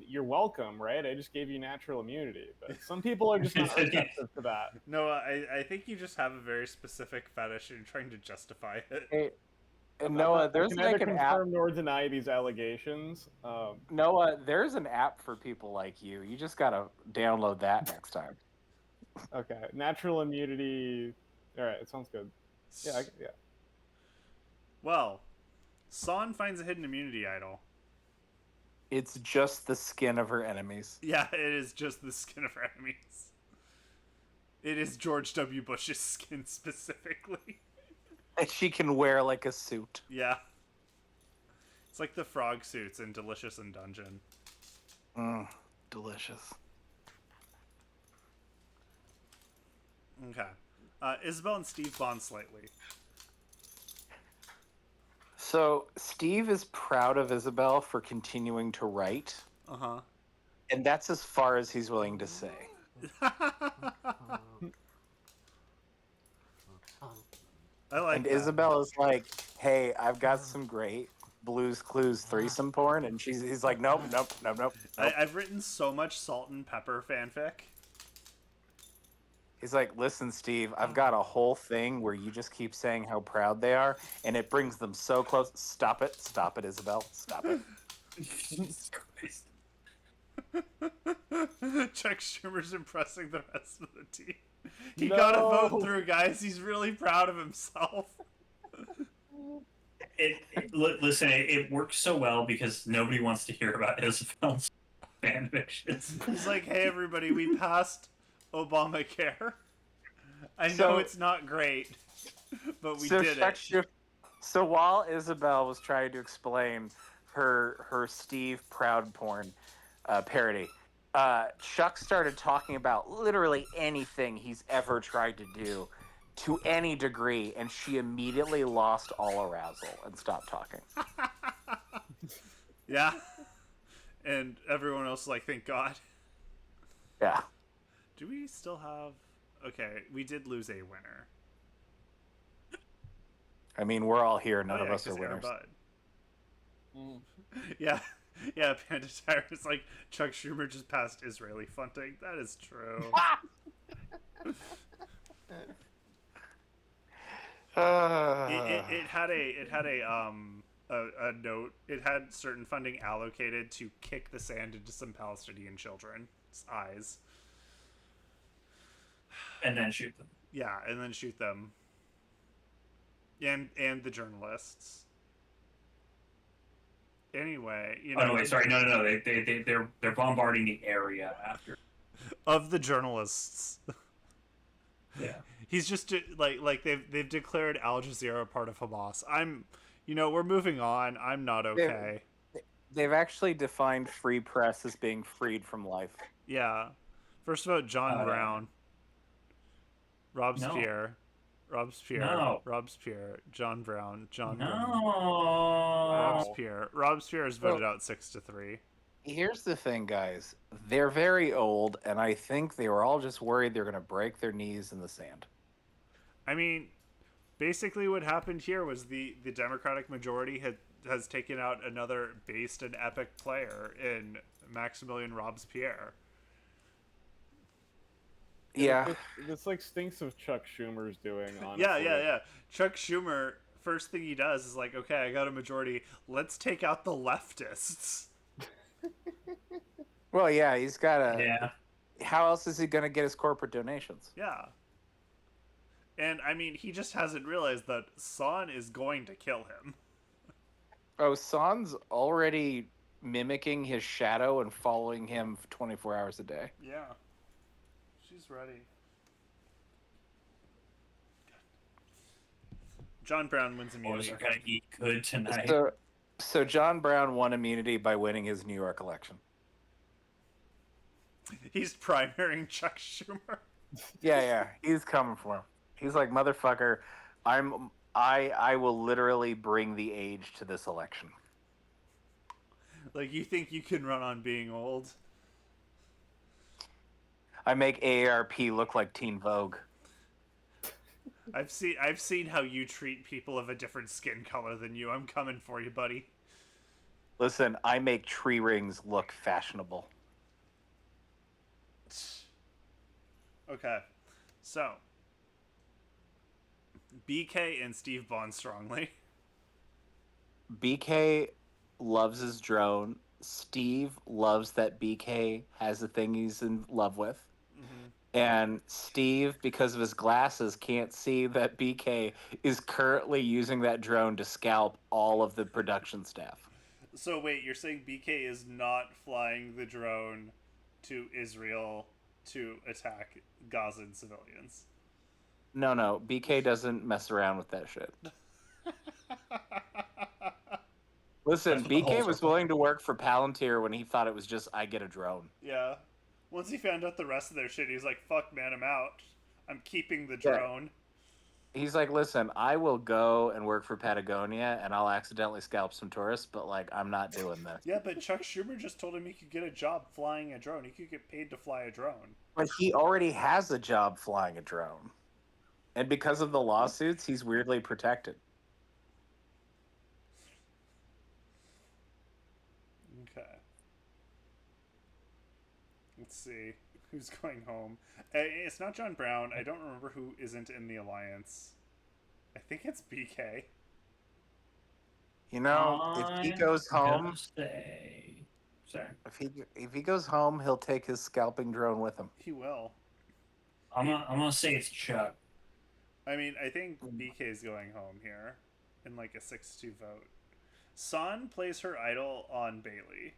you're welcome, right? I just gave you natural immunity. But some people are just not receptive to that. No, I think you just have a very specific fetish and you're trying to justify it. Hey, and Noah, there's I can like neither an app. confirm nor deny these allegations. Noah, there's an app for people like you. You just gotta download that next time. Okay, natural immunity All right, it sounds good. Yeah. Well, San finds a hidden immunity idol. It's just the skin of her enemies. Yeah, it is just the skin of her enemies. It is George W. Bush's skin specifically. And she can wear like a suit. Yeah. It's like the frog suits in Delicious in Dungeon. Delicious. Okay. Isabelle and Steve bond slightly. So Steve is proud of Isabelle for continuing to write, Uh-huh. and that's as far as he's willing to say. I like And that. Isabelle is like, "Hey, I've got some great Blue's Clues threesome porn," and he's like, "Nope." I've written so much salt and pepper fanfic. He's like, "Listen, Steve, I've got a whole thing where you just keep saying how proud they are, and it brings them so close. Stop it, Isabelle, stop it." Jesus Christ. Chuck Schumer's impressing the rest of the team. He got a vote through, guys. He's really proud of himself. Listen, it works so well because nobody wants to hear about Isabel's fan fictions. He's like, hey, everybody, we passed Obamacare. I know So- it's not great, but we so did Chuck it. So while Isabelle was trying to explain her Steve Proud porn parody, Chuck started talking about literally anything he's ever tried to do to any degree, and she immediately lost all arousal and stopped talking. Yeah. And everyone else like, thank God. Yeah. Do we still have... Okay, we did lose a winner. I mean, we're all here. None Oh, of yeah, us are 'cause winners. Airbud. Yeah. Yeah, Panda Tire is like, Chuck Schumer just passed Israeli funding. That is true. It had a note. It had certain funding allocated to kick the sand into some Palestinian children's eyes. And then shoot them. Yeah, and then shoot them. And the journalists. Anyway, you know. Oh no, wait, sorry, no. They're bombarding the area after. Of the journalists. Yeah. He's just like they've declared Al Jazeera part of Hamas. We're moving on. I'm not okay. They've actually defined free press as being freed from life. Yeah. First of all, John Brown. Robespierre. No. Robespierre. John Brown. John Brown. No. Robespierre is voted out 6-3. Here's the thing, guys. They're very old, and I think they were all just worried they're going to break their knees in the sand. I mean, basically what happened here was the Democratic majority has taken out another based and epic player in Maximilian Robespierre. Yeah. This like stinks of Chuck Schumer's doing, honestly. Yeah. Chuck Schumer, first thing he does is like, okay, I got a majority. Let's take out the leftists. Well, yeah, he's got a... Yeah. How else is he going to get his corporate donations? Yeah. And, I mean, he just hasn't realized that San is going to kill him. Oh, San's already mimicking his shadow and following him for 24 hours a day. Yeah. She's ready. John Brown wins Boys immunity. are gonna eat good tonight. So John Brown won immunity by winning his New York election. He's primarying Chuck Schumer. Yeah, he's coming for him. He's like, motherfucker, I will literally bring the age to this election. Like, you think you can run on being old? I make AARP look like Teen Vogue. I've seen how you treat people of a different skin color than you. I'm coming for you, buddy. Listen, I make tree rings look fashionable. Okay, so BK and Steve bond strongly. BK loves his drone. Steve loves that BK has the thing he's in love with. Mm-hmm. And Steve, because of his glasses, can't see that BK is currently using that drone to scalp all of the production staff. So wait, you're saying BK is not flying the drone to Israel to attack Gazan civilians? No, BK doesn't mess around with that shit. Listen, That's what the BK holes was are for. willing to work for Palantir when he thought it was just, I get a drone. Yeah. Once he found out the rest of their shit, he's like, fuck, man, I'm out. I'm keeping the Yeah. drone. He's like, listen, I will go and work for Patagonia and I'll accidentally scalp some tourists, but like, I'm not doing this. Yeah, but Chuck Schumer just told him he could get a job flying a drone. He could get paid to fly a drone. But he already has a job flying a drone. And because of the lawsuits, he's weirdly protected. Okay. Let's see. Who's going home? It's not John Brown. I don't remember who isn't in the alliance. I think it's BK. You know, if he goes home, Sorry. if he goes home, he'll take his scalping drone with him. He will. I'm gonna say it's Chuck. I mean, I think BK's going home here in like a 6-2 vote. San plays her idol on Bailey.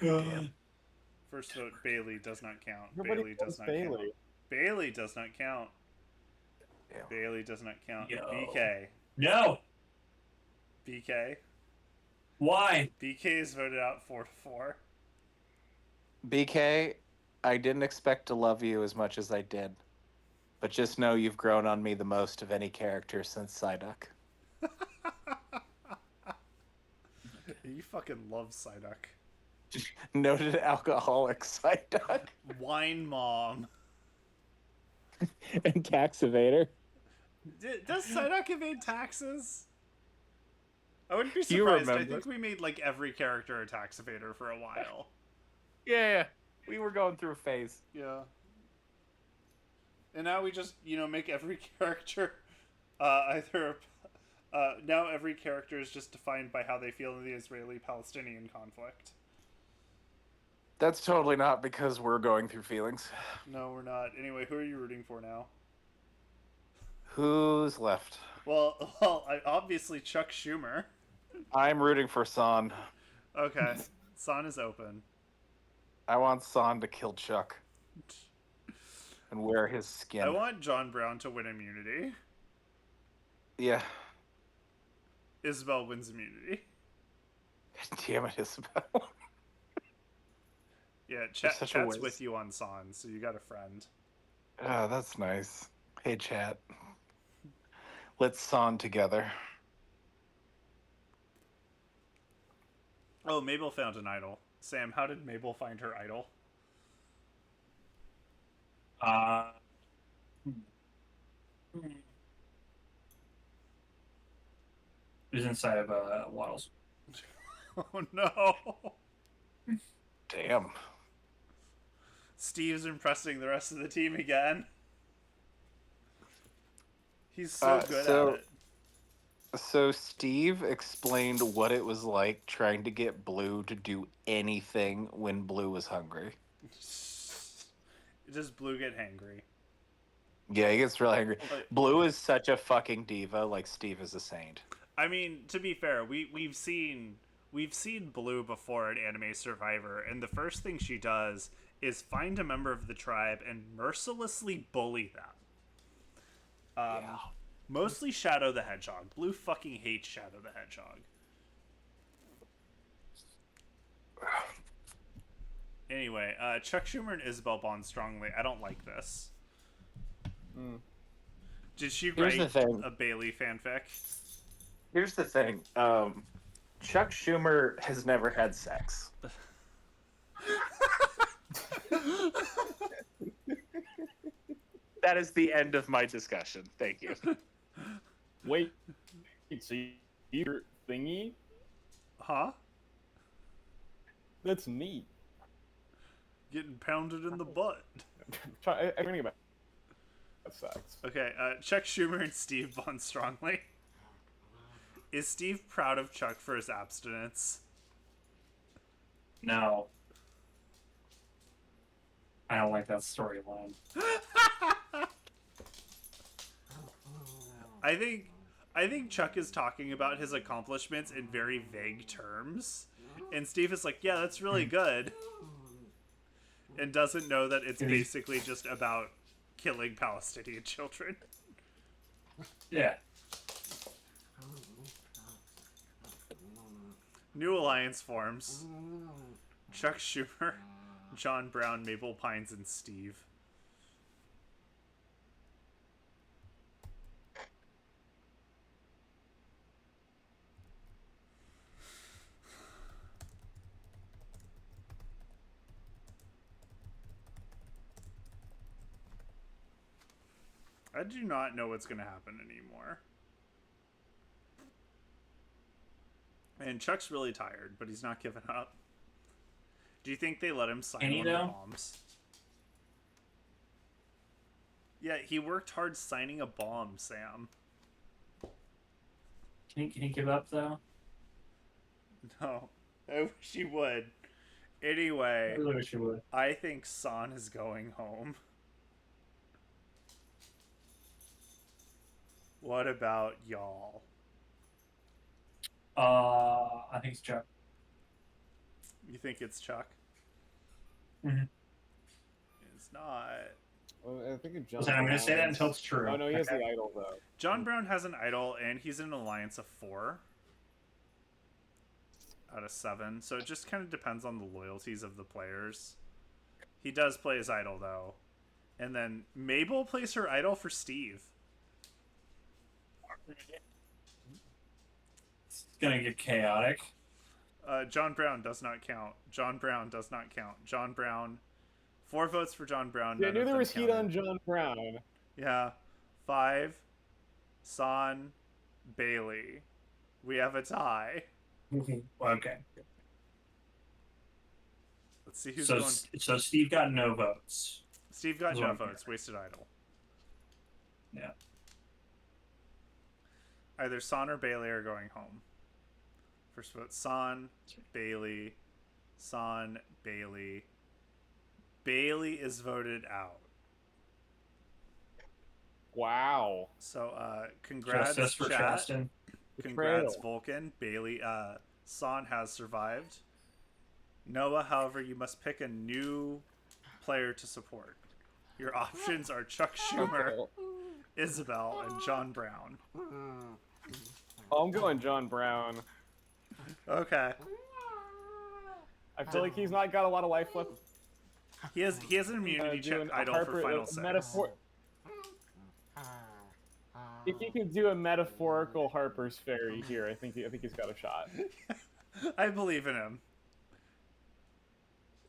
Damn. First vote, Bailey does not count. Everybody Bailey does loves not Bailey. count. Bailey does not count. Damn. Bailey does not count. Yo. BK. No. BK. Why? BK is voted out 4-4. BK, I didn't expect to love you as much as I did. But just know you've grown on me the most of any character since Psyduck. You fucking love Psyduck. Noted alcoholic Psyduck. Wine mom. And tax evader. Does Psyduck evade taxes? I wouldn't be Do you surprised. I remember? think we made like every character a tax evader for a while. Yeah. We were going through a phase. Yeah. And now we just, make every character either. Now every character is just defined by how they feel in the Israeli-Palestinian conflict. That's totally not because we're going through feelings. No, we're not. Anyway, who are you rooting for now? Who's left? Well, obviously Chuck Schumer. I'm rooting for San. Okay, San is open. I want San to kill Chuck and wear his skin. I want John Brown to win immunity. Yeah. Isabelle wins immunity. Damn it, Isabelle. Yeah, such a chat's waste. with you on San, so you got a friend. Oh, that's nice. Hey, chat. Let's San together. Oh, Mabel found an idol. Sam, how did Mabel find her idol? It was inside of Waddles. Oh no! Damn. Steve's impressing the rest of the team again. He's so good at it. So Steve explained what it was like trying to get Blue to do anything when Blue was hungry. Does Blue get hangry? Yeah, he gets really angry. Like- Blue is such a fucking diva. Like Steve is a saint. I mean, to be fair, we've seen Blue before at Anime Survivor, and the first thing she does is find a member of the tribe and mercilessly bully them. Yeah. Mostly Shadow the Hedgehog. Blue fucking hates Shadow the Hedgehog. Anyway, Chuck Schumer and Isabelle bond strongly. I don't like this. Did she Here's the write thing. a Bailey fanfic? Here's the thing. Chuck Schumer has never had sex. That is the end of my discussion. Thank you. Wait, so your thingy? Huh? That's neat. Getting pounded in the butt. I'm gonna get back. That sucks. Okay, Chuck Schumer and Steve bond strongly. Is Steve proud of Chuck for his abstinence? No. I don't like that storyline. I think Chuck is talking about his accomplishments in very vague terms, and Steve is like, "Yeah, that's really good," and doesn't know that it's basically just about killing Palestinian children. Yeah. New alliance forms: Chuck Schumer, John Brown, Mabel Pines, and Steve. I do not know what's going to happen anymore. And Chuck's really tired, but he's not giving up. Do you think they let him sign one of the bombs? Yeah, he worked hard signing a bomb, Sam. Can he give up though? No. I wish he would. Anyway, I really wish he would. I think San is going home. What about y'all? I think it's Chuck. You think it's Chuck? Mm-hmm. It's not. Well, I think of John. Listen, I'm going to say that until it's true. Oh no, he has the idol though. John Brown has an idol, and he's in an alliance of 4 out of 7. So it just kind of depends on the loyalties of the players. He does play his idol though, and then Mabel plays her idol for Steve. It's going to get chaotic. John Brown does not count. John Brown does not count. John Brown. 4 votes for John Brown. Yeah, I knew there was heat on John Brown. Yeah. 5. San. Bailey. We have a tie. Okay. Let's see who's going. So Steve got no votes. Steve got no votes. Wasted idol. Yeah. Either San or Bailey are going home. First vote, San, Bailey, San, Bailey. Bailey is voted out. Wow. So, congrats, Justice for chat. Chaston. Congrats, Vulcan. Bailey, San has survived. Noah, however, you must pick a new player to support. Your options are Chuck Schumer, Isabelle, and John Brown. Oh, I'm going John Brown. Okay. I feel like he's not got a lot of life left. He has an immunity check idol for Final Six. If he could do a metaphorical Harper's Ferry here, I think he's got a shot. I believe in him.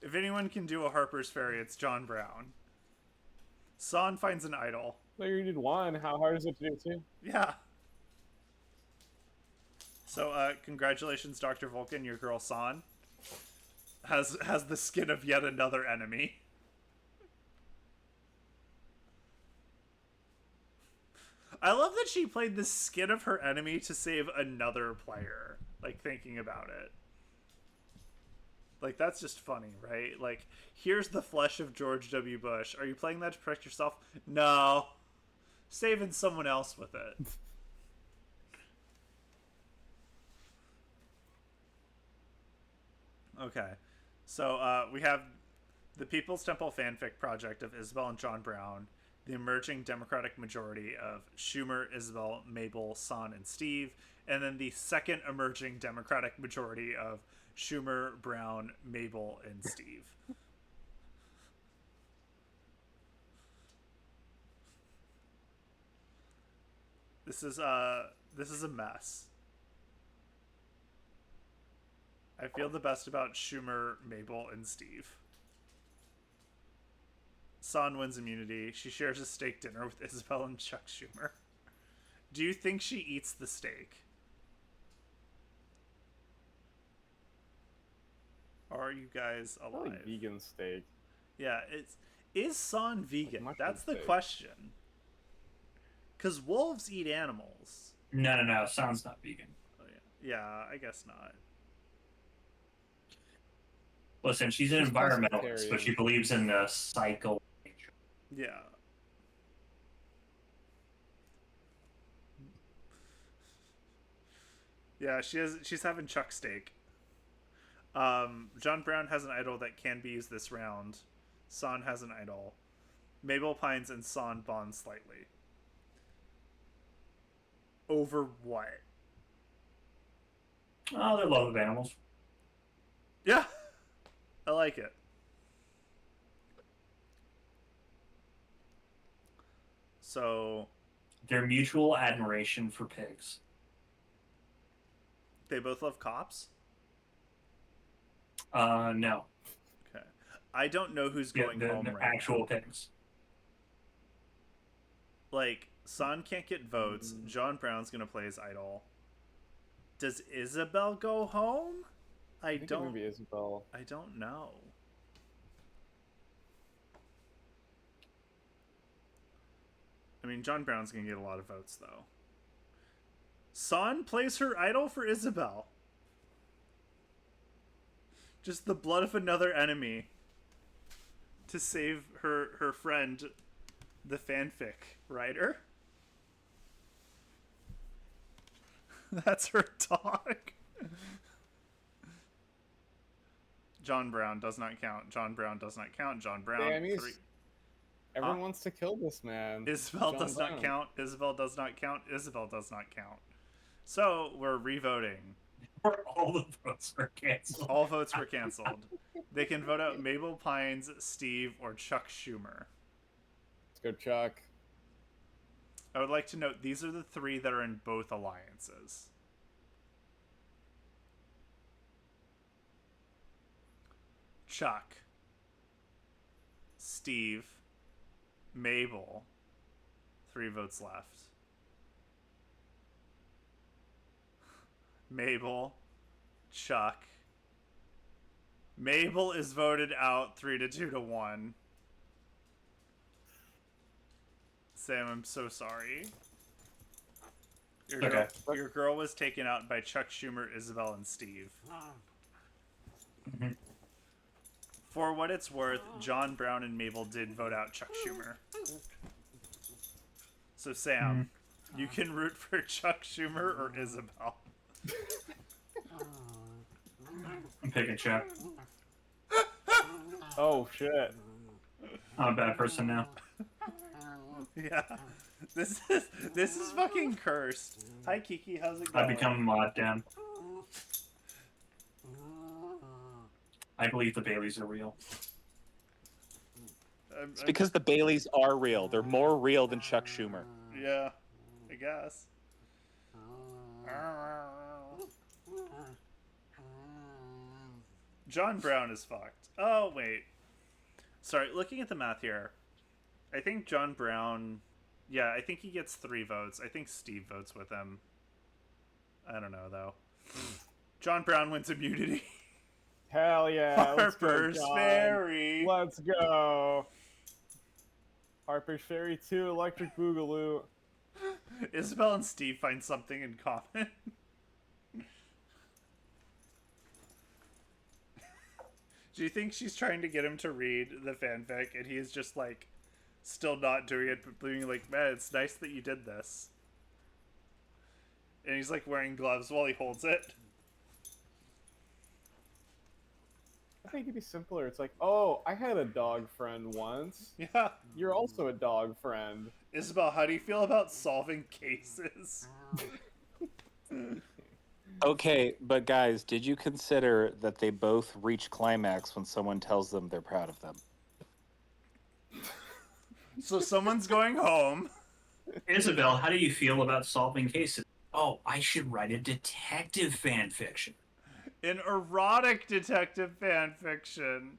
If anyone can do a Harper's Ferry, it's John Brown. San finds an idol. So you did one. How hard is it to do two? Yeah. So, congratulations, Dr. Vulcan. Your girl San has the skin of yet another enemy. I love that she played the skin of her enemy to save another player. Like, thinking about it. Like, that's just funny, right? Like, here's the flesh of George W. Bush. Are you playing that to protect yourself? No. Saving someone else with it. Okay. So, we have the People's Temple fanfic project of Isabelle and John Brown, the emerging Democratic majority of Schumer, Isabelle, Mabel, San, and Steve, and then the second emerging Democratic majority of Schumer, Brown, Mabel, and Steve. This is a mess. I feel the best about Schumer, Mabel, and Steve. San wins immunity. She shares a steak dinner with Isabelle and Chuck Schumer. Do you think she eats the steak? Are you guys alive? Like vegan steak. Yeah, is San vegan? Like That's the steak. question. Because wolves eat animals. No. San's not vegan. Oh, yeah, I guess not. Listen, she's an She's environmentalist, but she pescatarian. believes in the cycle of nature. Yeah. Yeah, she's having chuck steak. John Brown has an idol that can be used this round. Son has an idol. Mabel Pines and Son bond slightly. Over what? Oh, their love of animals. Yeah. I like it. So Their mutual admiration for pigs. they both love cops? No. Okay. I don't know who's Yeah, going the home right actual now. pigs. Like, Son can't get votes. John Brown's gonna play his idol. Does Isabelle go home? I think it would be Isabelle. I don't know. I mean, John Brown's gonna get a lot of votes, though. Son plays her idol for Isabelle. Just the blood of another enemy to save her friend, the fanfic writer. That's her dog. John Brown does not count. John Brown does not count. John Brown. Damn, he's- 3. Everyone wants to kill this man. Isabelle John does not Brown. count. Isabelle does not count. Isabelle does not count. So we're revoting. Or all the votes are canceled. All votes were canceled. They can vote out Mabel Pines, Steve, or Chuck Schumer. Let's go, Chuck. I would like to note these are the 3 that are in both alliances. Chuck, Steve, Mabel. 3 votes left. Mabel, Chuck. Mabel is voted out 3-2 to 1. Sam, I'm so sorry. Okay. Your girl was taken out by Chuck Schumer, Isabelle, and Steve. Mhm. For what it's worth, John Brown and Mabel did vote out Chuck Schumer. So Sam, you can root for Chuck Schumer or Isabelle. I'm picking Chuck. Oh shit. I'm a bad person now. Yeah. This is fucking cursed. Hi Kiki, how's it I going? become lockdown. I believe the Baileys are real. It's because the Baileys are real. They're more real than Chuck Schumer. Yeah, I guess. John Brown is fucked. Oh, wait. Sorry, looking at the math here, I think John Brown... Yeah, I think he gets 3 votes. I think Steve votes with him. I don't know, though. John Brown wins immunity. Hell yeah. Let's go, Harper's John. Ferry. Let's go. Harper's Ferry 2, Electric Boogaloo. Isabelle and Steve find something in common. Do you think she's trying to get him to read the fanfic and he is just like still not doing it but being like, man, it's nice that you did this. And he's like wearing gloves while he holds it. I think it'd be simpler. It's like, oh, I had a dog friend once. Yeah. You're also a dog friend. Isabelle, how do you feel about solving cases? Okay, but guys, did you consider that they both reach climax when someone tells them they're proud of them? So someone's going home. Isabelle, how do you feel about solving cases? Oh, I should write a detective fan fiction. An erotic detective fan fiction.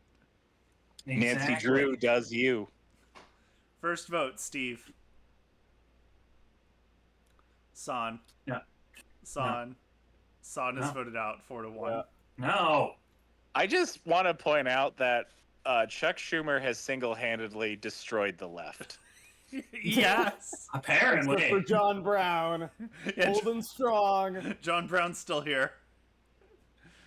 Nancy Drew does you. First vote, Steve. Son. Yeah. Son. Son is No. voted out 4-1. Yeah. No. I just want to point out that Chuck Schumer has single-handedly destroyed the left. Yes. Apparently. Except for John Brown. Yeah, Holding strong. John Brown's still here.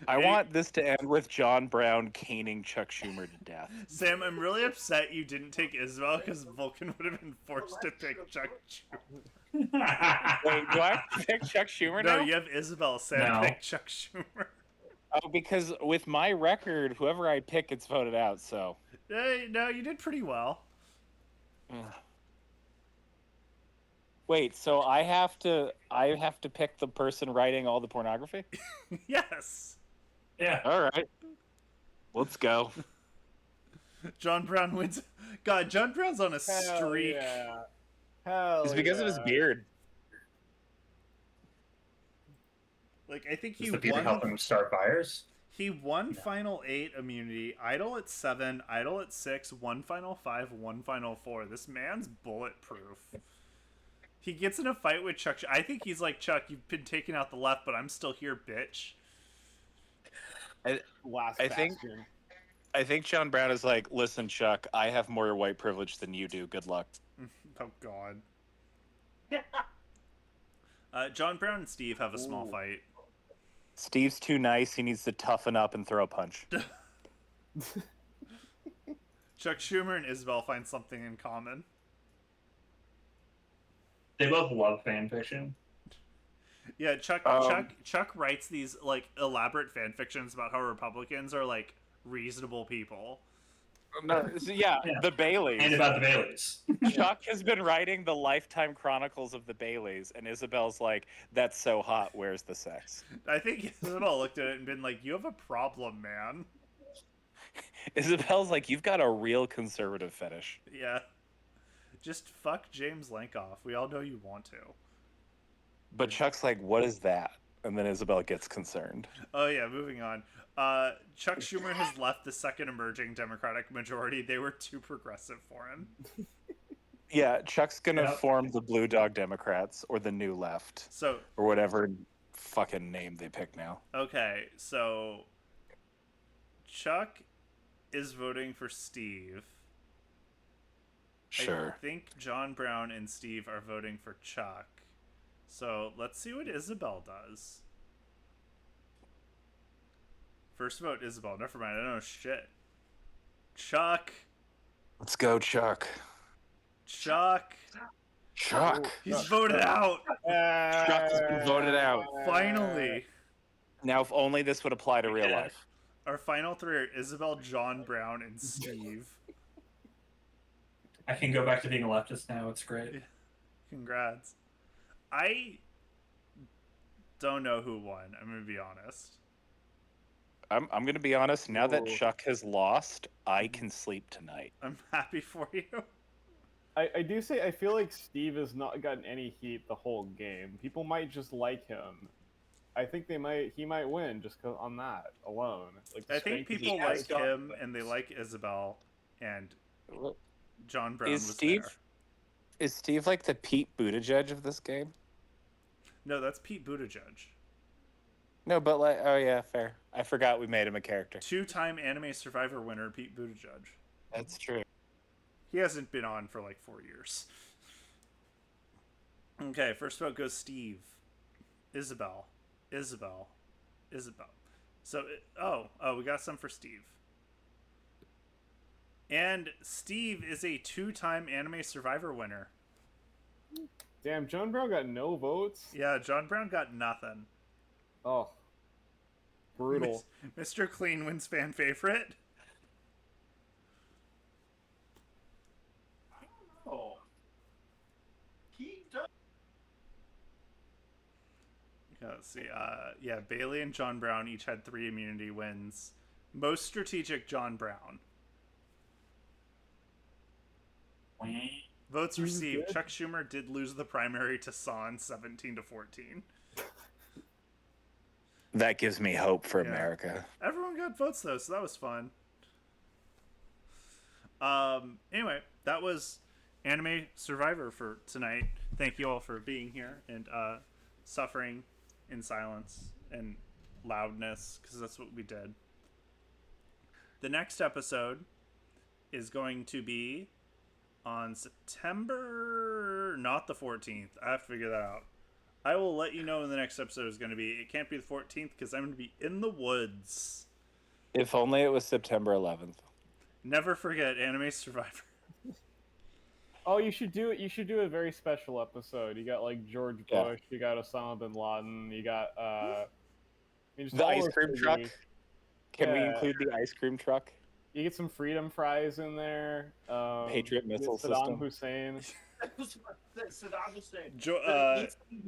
I Hey- want this to end with John Brown caning Chuck Schumer to death. Sam, I'm really upset you didn't take Isabelle because Vulcan would have been forced to pick Chuck Schumer. Wait, do I have to pick Chuck Schumer No, now? you have Isabelle. Sam No. picked Chuck Schumer. Oh, because with my record, whoever I pick gets voted out. So. Hey, no, you did pretty well. Ugh. Wait, so I have to pick the person writing all the pornography? Yes. Yeah. All right. Let's go. John Brown wins. God, John Brown's on a Hell streak. yeah. Hell It's because of his yeah. beard. Like, I think Is he the beard won. helping him start fires? He won Final 8 immunity, Idle at 7, Idle at 6, one Final 5, one Final 4. This man's bulletproof. He gets in a fight with Chuck. I think he's like, Chuck, you've been taking out the left, but I'm still here, bitch. Last I think- bastion. I think John Brown is like, listen, Chuck, I have more white privilege than you do. Good luck. Oh, God. John Brown and Steve have a small fight. Steve's too nice. He needs to toughen up and throw a punch. Chuck Schumer and Isabelle find something in common. They both love fan fiction. Yeah, Chuck Um, Chuck writes these like elaborate fan fictions about how Republicans are like reasonable people. No, yeah, Yeah. the Baileys. And about the Baileys. Chuck has been writing the Lifetime Chronicles of the Baileys, and Isabel's like, that's so hot, where's the sex? I think Isabelle looked at it and been like, "You have a problem, man." Isabel's like, you've got a real conservative fetish. Yeah, just fuck James Lankoff. We all know you want to. But Chuck's like, what is that? And then Isabel gets concerned. Oh yeah, moving on. Chuck Schumer has left the second emerging Democratic majority. They were too progressive for him. Yeah, Chuck's gonna Yep. form the Blue Dog Democrats, or the New Left, So or whatever fucking name they pick now. okay, so Chuck is voting for Steve. Sure. I think John Brown and Steve are voting for Chuck. So let's see what Isabelle does. First vote, Isabelle. Never mind. I don't know shit. Chuck. Let's go, Chuck. Chuck. Chuck. He's voted out. Chuck has been voted out. Finally. Now, if only this would apply to real Yeah. life. Our final three are Isabelle, John Brown, and Steve. I can go back to being a leftist now. It's great. Congrats. I don't know who won. I'm going to be honest. I'm gonna be honest. Now that Ooh. Chuck has lost, I can sleep tonight. I'm happy for you. I do say I feel like Steve has not gotten any heat the whole game. People might just like him. I think he might win just on that alone. Like the I think strength of people his like character. him and they like Isabelle and John Brown Is was Steve? there. Is Steve like the Pete Buttigieg of this game? No, that's Pete Buttigieg. No, but like, oh yeah, fair. I forgot we made him a character. Two-time Anime Survivor winner Pete Buttigieg. That's true. He hasn't been on for like 4 years. Okay, first vote goes Steve. Isabelle. Isabelle. So, we got some for Steve. And Steve is a two-time Anime Survivor winner. Damn, John Brown got no votes. Yeah, John Brown got nothing. Oh, brutal. Mr. Clean wins fan favorite. Oh. He does. Let's see. Yeah, Bailey and John Brown each had 3 immunity wins. Most strategic, John Brown. Votes received. good. Chuck Schumer did lose the primary to Son 17-14. That gives me hope for Yeah. America. Everyone got votes though, so that was fun. Anyway, that was Anime Survivor for tonight. Thank you all for being here and suffering in silence and loudness, because that's what we did. The next episode is going to be on September, not the 14th. I have to figure that out. I will let you know when the next episode is going to be. It can't be the 14th because I'm going to be in the woods. If only it was September 11th. Never forget Anime Survivor. Oh, you should do it. You should do a very special episode. You got like George Yeah. Bush. You got Osama bin Laden. You got I mean, just The all ice those cream truck. figures. Can we Yeah. include the ice cream truck? You get some freedom fries in there. Patriot you get missile Saddam system. Hussein.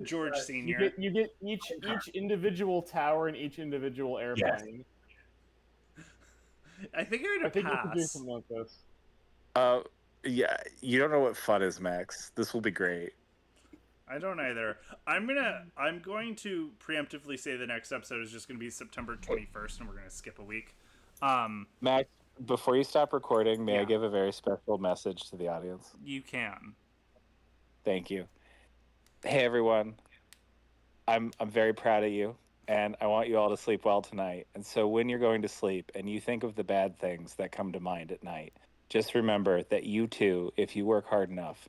George You Senior. get each individual tower and each individual airplane. I think I'm I going to think you could do pass. something like this. Yeah, you don't know what fun is, Max. This will be great. I don't either. I'm going to preemptively say the next episode is just going to be September 21st, and we're going to skip a week. Max, before you stop recording, may I Yeah. give a very special message to the audience? You can. Thank you. Hey everyone, I'm very proud of you, and I want you all to sleep well tonight. And so when you're going to sleep and you think of the bad things that come to mind at night, just remember that you too, if you work hard enough,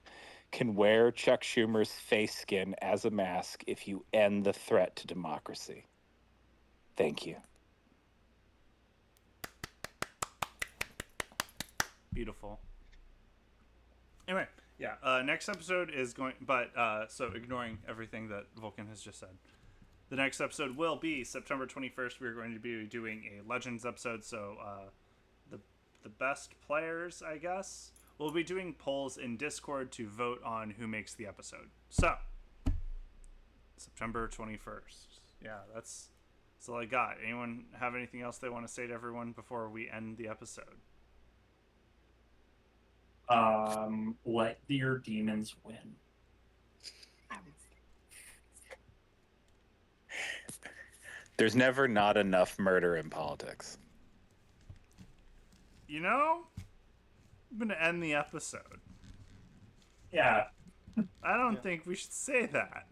can wear Chuck Schumer's face skin as a mask if you end the threat to democracy. Thank you. Beautiful. Anyway, yeah. Next episode is going, but so ignoring everything that Vulcan has just said, the next episode will be September 21st. We're going to be doing a Legends episode. So the best players, I guess, we'll be doing polls in Discord to vote on who makes the episode. So September 21st. Yeah, that's all I got. Anyone have anything else they want to say to everyone before we end the episode? Let your demons win. There's never not enough murder in politics. You know, I'm going to end the episode. Yeah. I don't think we should say that.